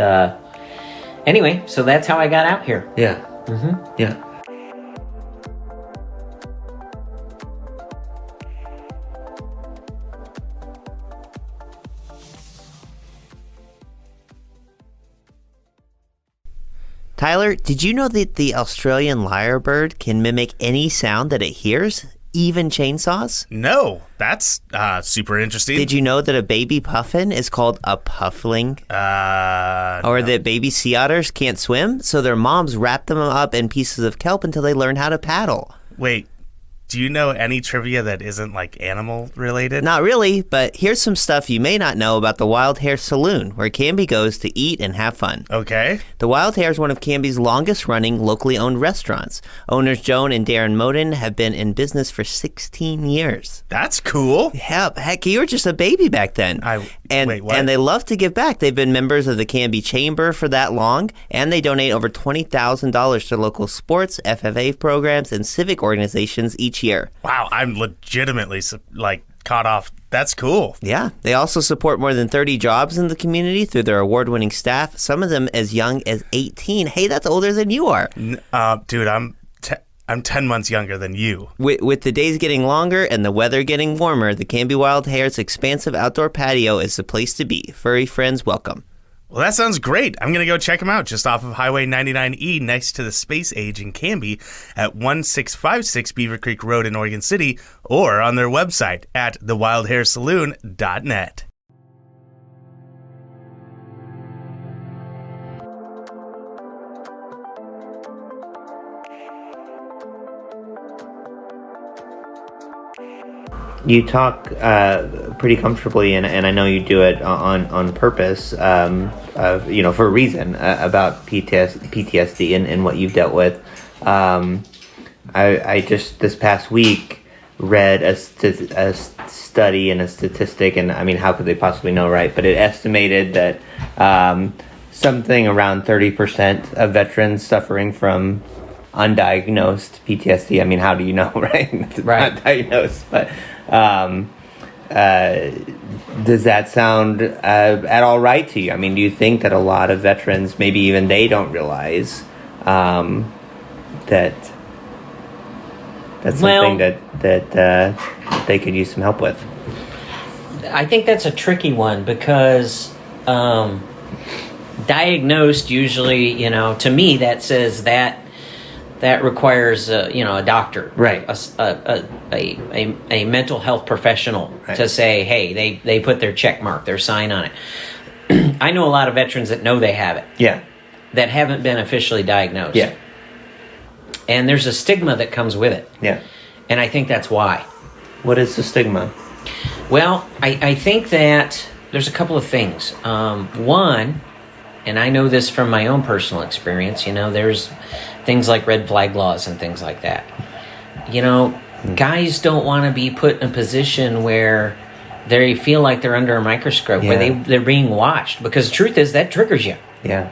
anyway, so that's how I got out here. Yeah. Yeah. Tyler, did you know that the Australian lyrebird can mimic any sound that it hears, even chainsaws? No, that's super interesting. Did you know that a baby puffin is called a puffling? Or No. that baby sea otters can't swim, so their moms wrap them up in pieces of kelp until they learn how to paddle? Wait, do you know any trivia that isn't like animal related? Not really, but here's some stuff you may not know about the Wild Hare Saloon, where Canby goes to eat and have fun. Okay. The Wild Hare is one of Canby's longest-running locally owned restaurants. Owners Joan and Darren Moden have been in business for 16 years. That's cool. Heck, you were just a baby back then. Wait, what? And they love to give back. They've been members of the Canby Chamber for that long, and they donate over $20,000 to local sports, FFA programs, and civic organizations each year. Wow, I'm legitimately caught off. That's cool. Yeah. They also support more than 30 jobs in the community through their award-winning staff, some of them as young as 18. Hey, that's older than you are. Dude, I'm 10 months younger than you. With the days getting longer and the weather getting warmer, the Canby Wild Hare's expansive outdoor patio is the place to be. Furry friends welcome. Well, that sounds great. I'm going to go check them out just off of Highway 99E next to the Space Age in Canby at 1656 Beaver Creek Road in Oregon City, or on their website at thewildharesaloon.net. You talk pretty comfortably, and I know you do it on purpose, for a reason, about PTSD and what you've dealt with. I just this past week read a study and a statistic, and I mean, how could they possibly know, right? But it estimated that something around 30% of veterans suffering from undiagnosed PTSD. I mean, how do you know, right? It's Right. not diagnosed, but does that sound at all right to you? I mean, do you think that a lot of veterans, maybe even they don't realize that that's something that they could use some help with? I think that's a tricky one because diagnosed usually, to me that says that requires a doctor, right? A mental health professional, right, to say, hey, they put their check mark, their sign on it. I know a lot of veterans that know they have it, yeah, that haven't been officially diagnosed, yeah, and there's a stigma that comes with it, yeah, and I think that's why. What is the stigma? Well, I think that there's a couple of things. One, and I know this from my own personal experience, there's things like red flag laws and things like that. Guys don't want to be put in a position where they feel like they're under a microscope, where they're being watched, because the truth is that triggers you. Yeah.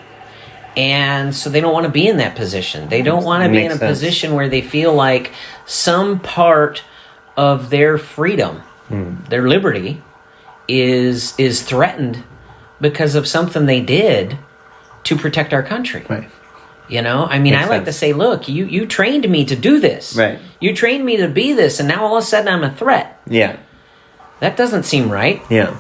And so they don't want to be in that position. They don't want to be in a position where they feel like some part of their freedom, their liberty, is threatened because of something they did to protect our country. Right. I like to say, look, you trained me to do this. Right. You trained me to be this, and now all of a sudden I'm a threat. Yeah. That doesn't seem right. Yeah.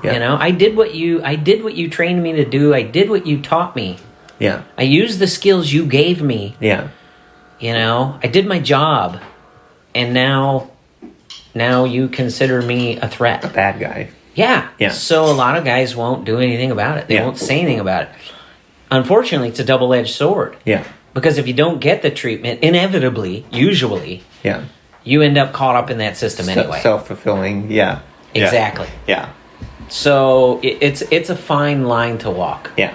Yeah. I did what you trained me to do. I did what you taught me. Yeah. I used the skills you gave me. Yeah. I did my job, and now you consider me a threat. A bad guy. Yeah. Yeah. So a lot of guys won't do anything about it. They won't say anything about it. Unfortunately, it's a double-edged sword. Yeah. Because if you don't get the treatment, inevitably, usually, you end up caught up in that system anyway. Self-fulfilling, yeah. Exactly. Yeah. So it's a fine line to walk. Yeah.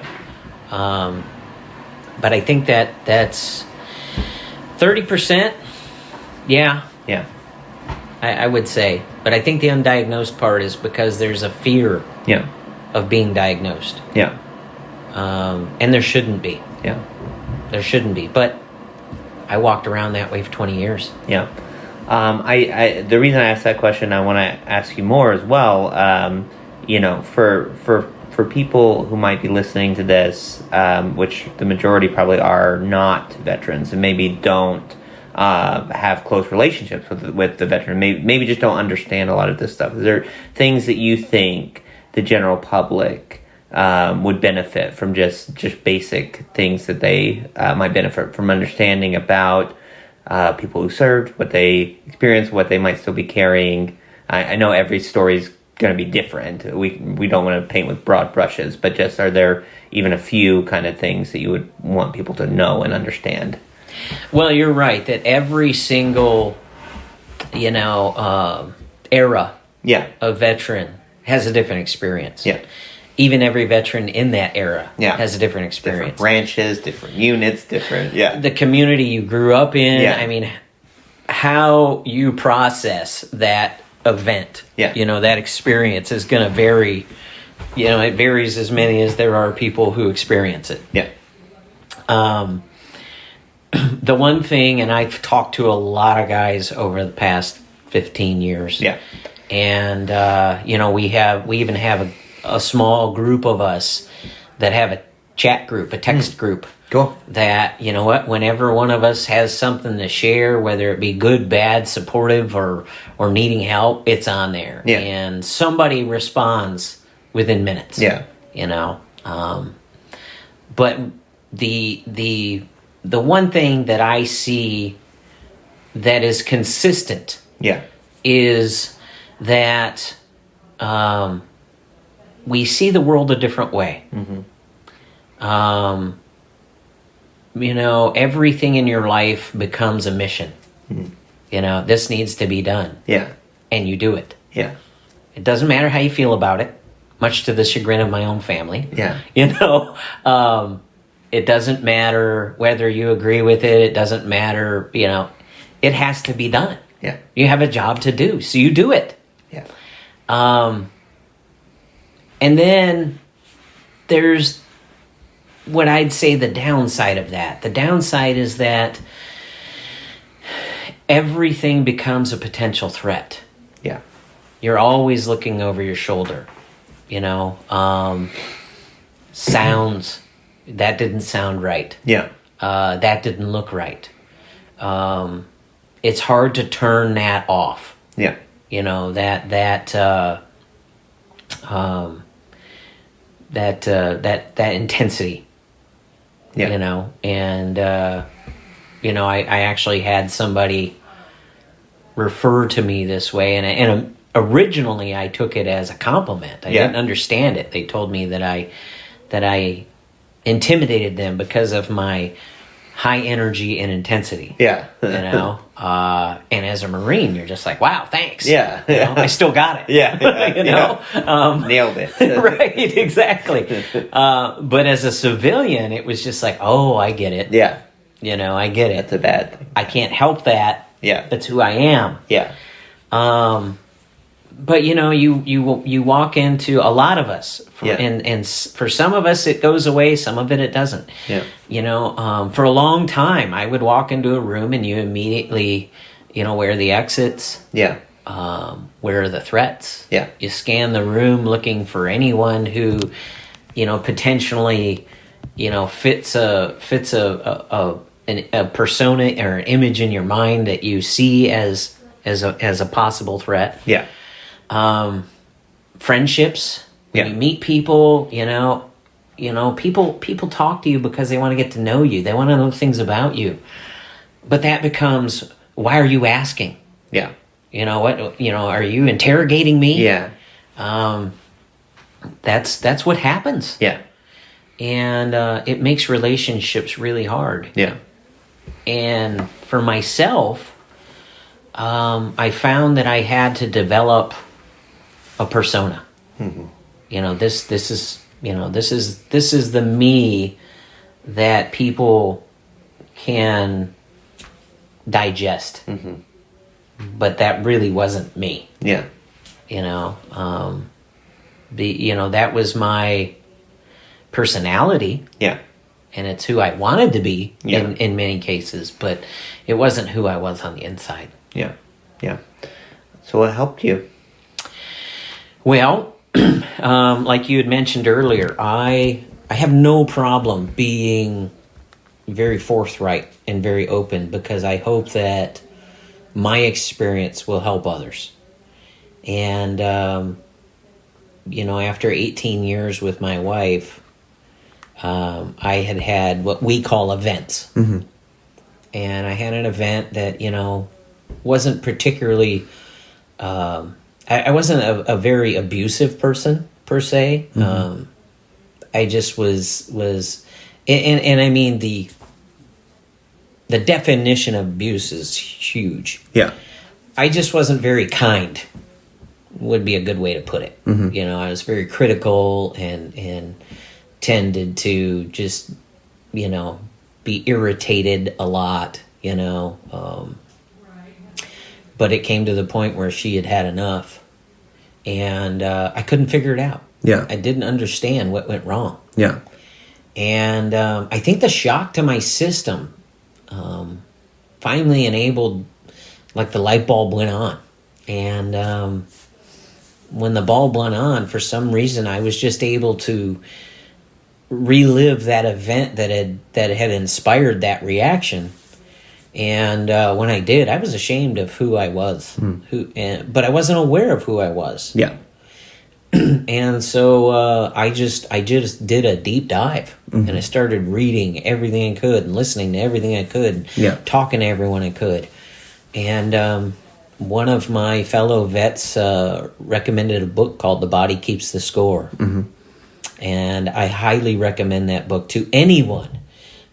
But I think that's 30%. Yeah. Yeah. I would say. But I think the undiagnosed part is because there's a fear of being diagnosed. Yeah. And there shouldn't be. Yeah. There shouldn't be. But I walked around that way for 20 years. Yeah. The reason I asked that question, I want to ask you more as well. For people who might be listening to this, which the majority probably are not veterans and maybe don't have close relationships with the veteran, maybe just don't understand a lot of this stuff. Is there things that you think the general public would benefit from just basic things that they might benefit from understanding about people who served, what they experienced, what they might still be carrying. I know every story's going to be different. We don't want to paint with broad brushes, but just are there even a few kind of things that you would want people to know and understand? Well, you're right that every single, era of veteran has a different experience. Yeah. Even every veteran in that era has a different experience. Different branches, different units, different... Yeah. The community you grew up in, Yeah. I mean, how you process that event, that experience is going to vary. It varies as many as there are people who experience it. Yeah. The one thing, and I've talked to a lot of guys over the past 15 years. Yeah. And, we even have a small group of us that have a chat group, a text group. Cool. That, whenever one of us has something to share, whether it be good, bad, supportive, or needing help, it's on there. Yeah. And somebody responds within minutes. Yeah. But the one thing that I see that is consistent is that we see the world a different way. Mm-hmm. Everything in your life becomes a mission. Mm-hmm. This needs to be done. Yeah. And you do it. Yeah. It doesn't matter how you feel about it, much to the chagrin of my own family. Yeah. It doesn't matter whether you agree with it. It doesn't matter, it has to be done. Yeah. You have a job to do, so you do it. Yeah. And then there's what I'd say the downside of that. The downside is that everything becomes a potential threat. Yeah. You're always looking over your shoulder, sounds, that didn't sound right. Yeah. That didn't look right. It's hard to turn that off. Yeah. That intensity. Yeah. And I actually had somebody refer to me this way, and originally I took it as a compliment. I didn't understand it. They told me that I intimidated them because of my high energy and intensity. Yeah. And as a Marine, you're just like, wow, thanks. Yeah. I still got it. Yeah. Nailed it. Right, exactly. But as a civilian, it was just like, oh, I get it. Yeah. I get it. That's a bad thing. I can't help that. Yeah. That's who I am. Yeah. But you walk into a lot of us, and for some of us it goes away, some of it doesn't. Yeah. For a long time, I would walk into a room and you immediately, where are the exits? Yeah. Where are the threats? Yeah. You scan the room looking for anyone who, potentially, fits a persona or an image in your mind that you see as a possible threat. Yeah. Friendships. When you meet people, people talk to you because they want to get to know you. They want to know things about you. But that becomes, why are you asking? Yeah. Are you interrogating me? Yeah. That's what happens. Yeah. And it makes relationships really hard. Yeah. And for myself, I found that I had to develop a persona. Mm-hmm. This is the me that people can digest. Mm-hmm. But that really wasn't me. Yeah. That was my personality. Yeah. And it's who I wanted to be Yeah. in many cases, but it wasn't who I was on the inside. Yeah. Yeah. So what helped you? Well, like you had mentioned earlier, I have no problem being very forthright and very open because I hope that my experience will help others. And after 18 years with my wife, I had what we call events. Mm-hmm. And I had an event that, wasn't particularly, I wasn't a very abusive person per se. Mm-hmm. I just was, and I mean, the definition of abuse is huge. Yeah. I just wasn't very kind, would be a good way to put it. Mm-hmm. I was very critical and tended to just, be irritated a lot, but it came to the point where she had enough, and I couldn't figure it out. Yeah. I didn't understand what went wrong. Yeah. And I think the shock to my system finally enabled, like, the light bulb went on. And when the bulb went on, for some reason, I was just able to relive that event that had inspired that reaction. And when I did, I was ashamed of who I was, but I wasn't aware of who I was. Yeah. And so I just did a deep dive, Mm-hmm. and I started reading everything I could and listening to everything I could, talking to everyone I could. And one of my fellow vets recommended a book called The Body Keeps the Score. Mm-hmm. And I highly recommend that book to anyone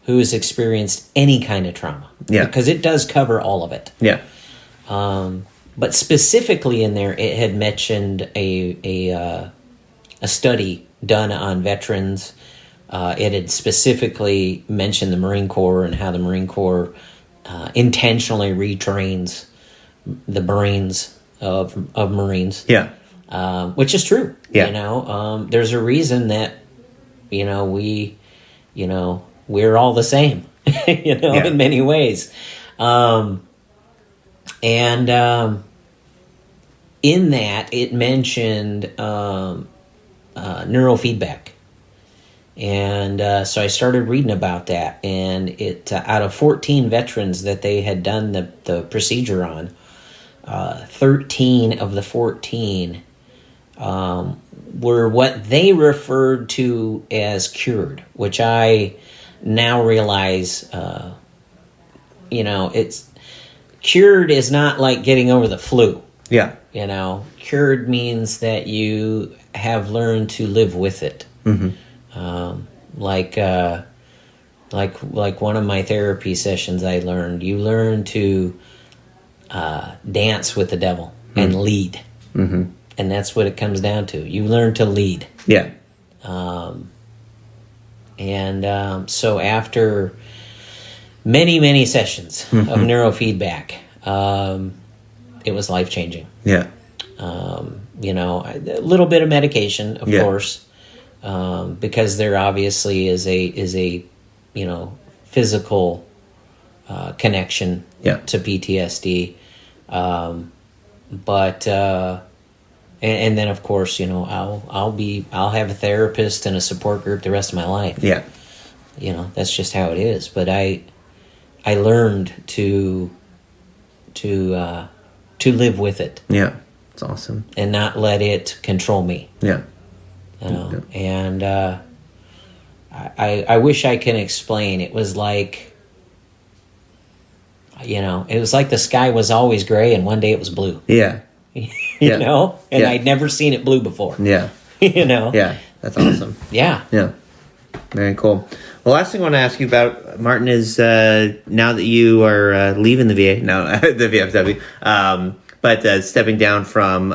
who has experienced any kind of trauma. Yeah. Because it does cover all of it. Yeah. But specifically in there, it had mentioned a study done on veterans. It had specifically mentioned the Marine Corps and how the Marine Corps intentionally retrains the Marines of Marines. Yeah. Which is true. Yeah. There's a reason that, we're all the same, in many ways. And in that, it mentioned neurofeedback. And so I started reading about that. And it out of 14 veterans that they had done the procedure on, 13 of the 14 were what they referred to as cured, which I now realize, it's cured is not like getting over the flu. Yeah. Cured means that you have learned to live with it. Mm-hmm. Like one of my therapy sessions, I learned you learn to dance with the devil and lead. Mm-hmm. And that's what it comes down to. You learn to lead. Yeah. So after many, many sessions of neurofeedback, it was life-changing. Yeah. A little bit of medication, of course, because there obviously is a physical connection to PTSD. But and then of course, I'll have a therapist and a support group the rest of my life. Yeah. That's just how it is. But I learned to live with it. Yeah. It's awesome. And not let it control me. Yeah. And I wish I can explain. It was like, the sky was always gray and one day it was blue. Yeah. And I'd never seen it blue before. Yeah. Yeah. That's awesome. Yeah. Yeah. Very cool. Well, last thing I want to ask you about, Martin, is now that you are leaving the VA, the VFW, but stepping down from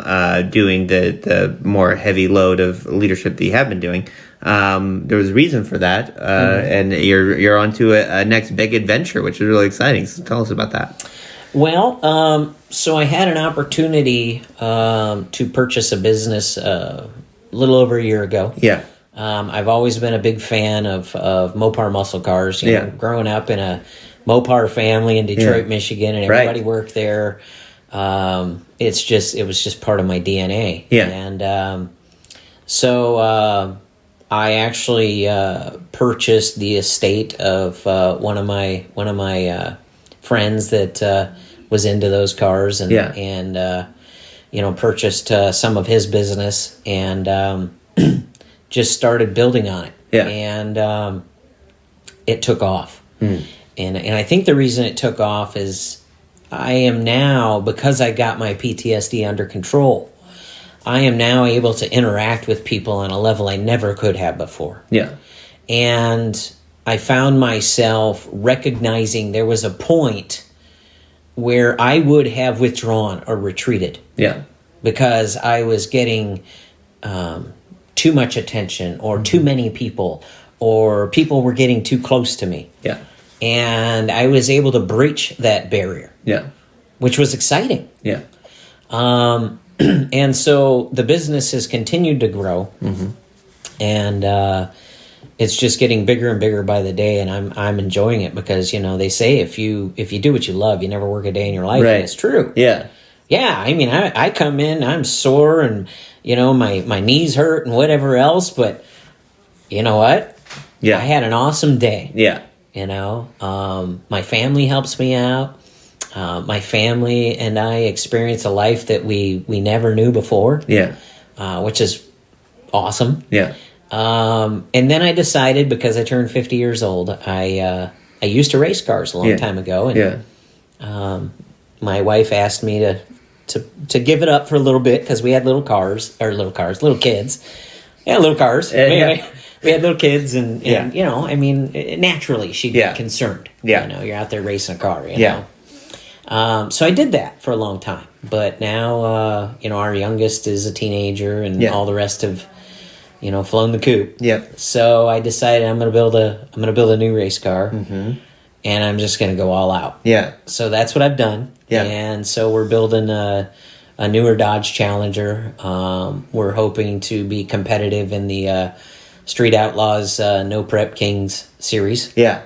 doing the more heavy load of leadership that you have been doing, there was a reason for that, and you're on to a next big adventure, which is really exciting. So tell us about that. Well, so I had an opportunity to purchase a business a little over a year ago. Yeah. I've always been a big fan of Mopar muscle cars. You know, growing up in a Mopar family in Detroit, Michigan, and everybody worked there. It was just part of my DNA. Yeah. And so I actually purchased the estate of one of my friends that was into those cars, and purchased some of his business and just started building on it. Yeah. And it took off. And I think the reason it took off is I am now, because I got my PTSD under control, I am now able to interact with people on a level I never could have before. Yeah. And I found myself recognizing there was a point where I would have withdrawn or retreated. Yeah. Because I was getting too much attention, or too many people, or people were getting too close to me. Yeah. And I was able to breach that barrier. Yeah. Which was exciting. Yeah. And so the business has continued to grow. And it's just getting bigger and bigger by the day, and I'm enjoying it because, they say if you do what you love, you never work a day in your life. Right. And it's true. Yeah. Yeah, I mean, I come in, I'm sore, and, my knees hurt and whatever else, but you know what? Yeah. I had an awesome day. Yeah. My family helps me out. My family and I experience a life that we never knew before. Yeah. Which is awesome. Yeah. And then I decided, because I turned 50 years old, I used to race cars a long time ago, and my wife asked me to give it up for a little bit because we had little kids. Yeah, little cars. We had little kids, and naturally she'd get concerned. Yeah. You're out there racing a car. You know? So I did that for a long time, but now our youngest is a teenager, and all the rest have flown the coop. Yep. So I decided I'm gonna build a new race car, and I'm just gonna go all out. Yeah. So that's what I've done. Yeah. And so we're building a newer Dodge Challenger. We're hoping to be competitive in the Street Outlaws No Prep Kings series. Yeah.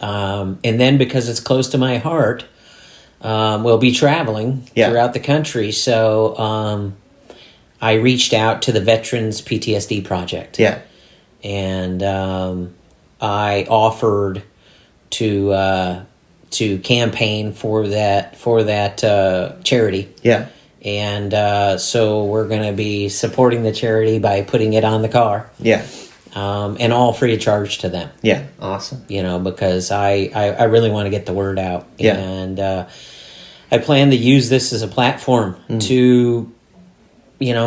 And then, because it's close to my heart, we'll be traveling throughout the country. So I reached out to the Veterans PTSD Project. Yeah. And I offered to campaign for that charity. Yeah. And so we're going to be supporting the charity by putting it on the car. Yeah. And all free of charge to them. Yeah. Awesome. Because I really want to get the word out. Yeah. And I plan to use this as a platform to,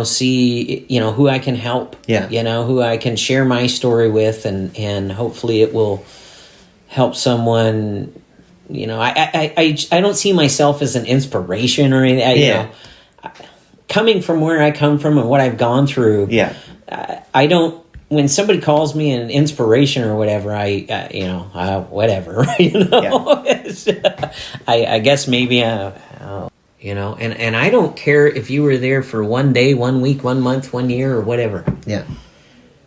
see, who I can help. Yeah. Who I can share my story with, and hopefully it will help someone. I don't see myself as an inspiration or anything. Coming from where I come from and what I've gone through. Yeah. I don't. When somebody calls me an inspiration or whatever, whatever. I guess maybe and I don't care if you were there for 1 day, 1 week, 1 month, 1 year, or whatever. Yeah.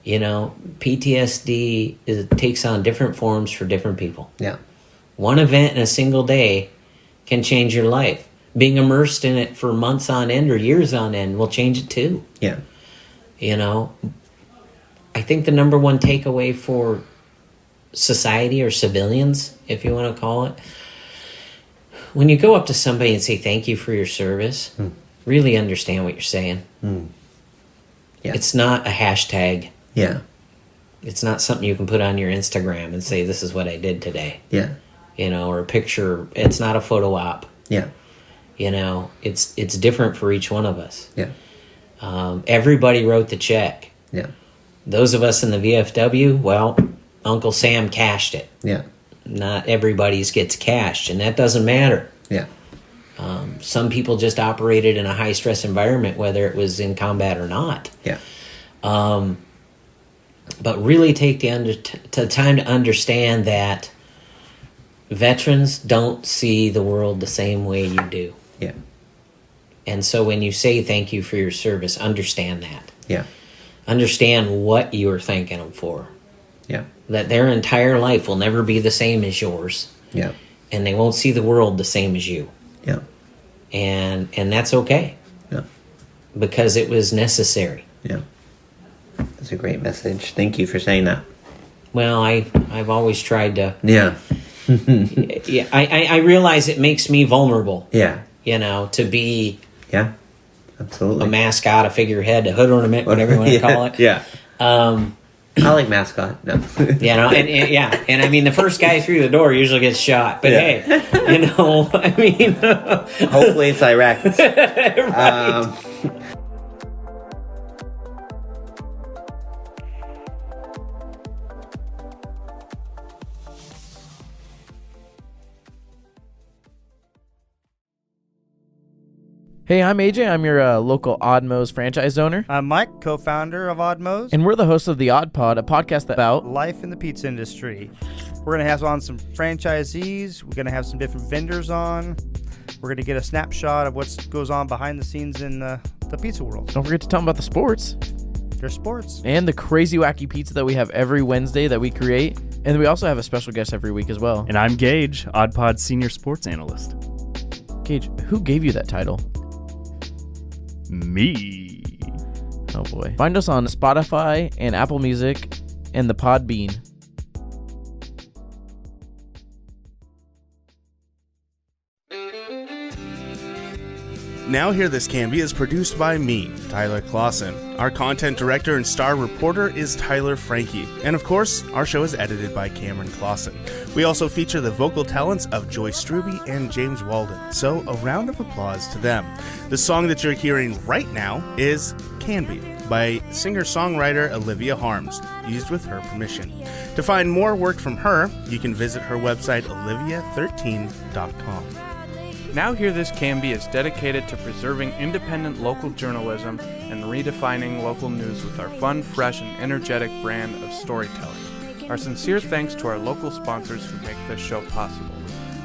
PTSD takes on different forms for different people. Yeah. One event in a single day can change your life. Being immersed in it for months on end or years on end will change it too. Yeah. I think the number one takeaway for society, or civilians, if you want to call it, when you go up to somebody and say thank you for your service, really understand what you're saying. Yeah. It's not a hashtag. Yeah. It's not something you can put on your Instagram and say, this is what I did today. Yeah. Or a picture. It's not a photo op. Yeah. It's different for each one of us. Yeah. Everybody wrote the check. Yeah. Those of us in the VFW, well, Uncle Sam cashed it. Yeah. Not everybody's gets cashed, and that doesn't matter. Yeah. Some people just operated in a high-stress environment, whether it was in combat or not. Yeah. But really take the time to understand that veterans don't see the world the same way you do. Yeah. And so when you say thank you for your service, understand that. Yeah. Understand what you are thanking them for. Yeah. That their entire life will never be the same as yours. Yeah. And they won't see the world the same as you. Yeah. And that's okay. Yeah. Because it was necessary. Yeah. That's a great message. Thank you for saying that. Well, I've always tried to. Yeah. I realize it makes me vulnerable. Yeah. To be. Yeah. Absolutely. A mascot, a figurehead, a hood ornament, whatever you want to call it. Yeah. I like mascot. No. And I mean, the first guy through the door usually gets shot. But hey, I mean, hopefully it's Iraq. Right. Hey, I'm AJ. I'm your local Oddmos franchise owner. I'm Mike, co-founder of Oddmos. And we're the hosts of The Odd Pod, a podcast about life in the pizza industry. We're going to have on some franchisees. We're going to have some different vendors on. We're going to get a snapshot of what goes on behind the scenes in the pizza world. Don't forget to tell them about the sports. There's sports. And the crazy wacky pizza that we have every Wednesday that we create. And we also have a special guest every week as well. And I'm Gage, Odd Pod's senior sports analyst. Gage, who gave you that title? Me. Oh boy. Find us on Spotify and Apple Music and the Podbean. Now Hear This Canby is produced by me, Tyler Clausen. Our content director and star reporter is Tyler Frankie. And of course, our show is edited by Cameron Clausen. We also feature the vocal talents of Joyce Struby and James Walden. So a round of applause to them. The song that you're hearing right now is Canby by singer-songwriter Olivia Harms, used with her permission. To find more work from her, you can visit her website olivia13.com. Now Hear This Canby is dedicated to preserving independent local journalism and redefining local news with our fun, fresh, and energetic brand of storytelling. Our sincere thanks to our local sponsors who make this show possible.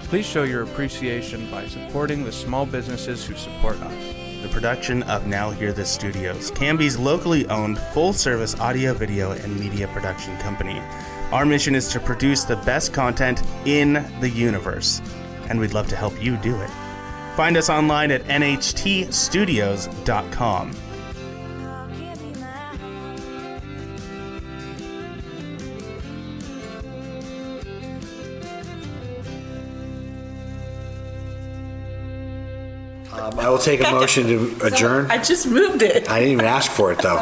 Please show your appreciation by supporting the small businesses who support us. The production of Now Hear This Studios, Canby's locally owned full-service audio, video, and media production company. Our mission is to produce the best content in the universe, and we'd love to help you do it. Find us online at nhtstudios.com. I will take a motion to adjourn. I just moved it. I didn't even ask for it, though.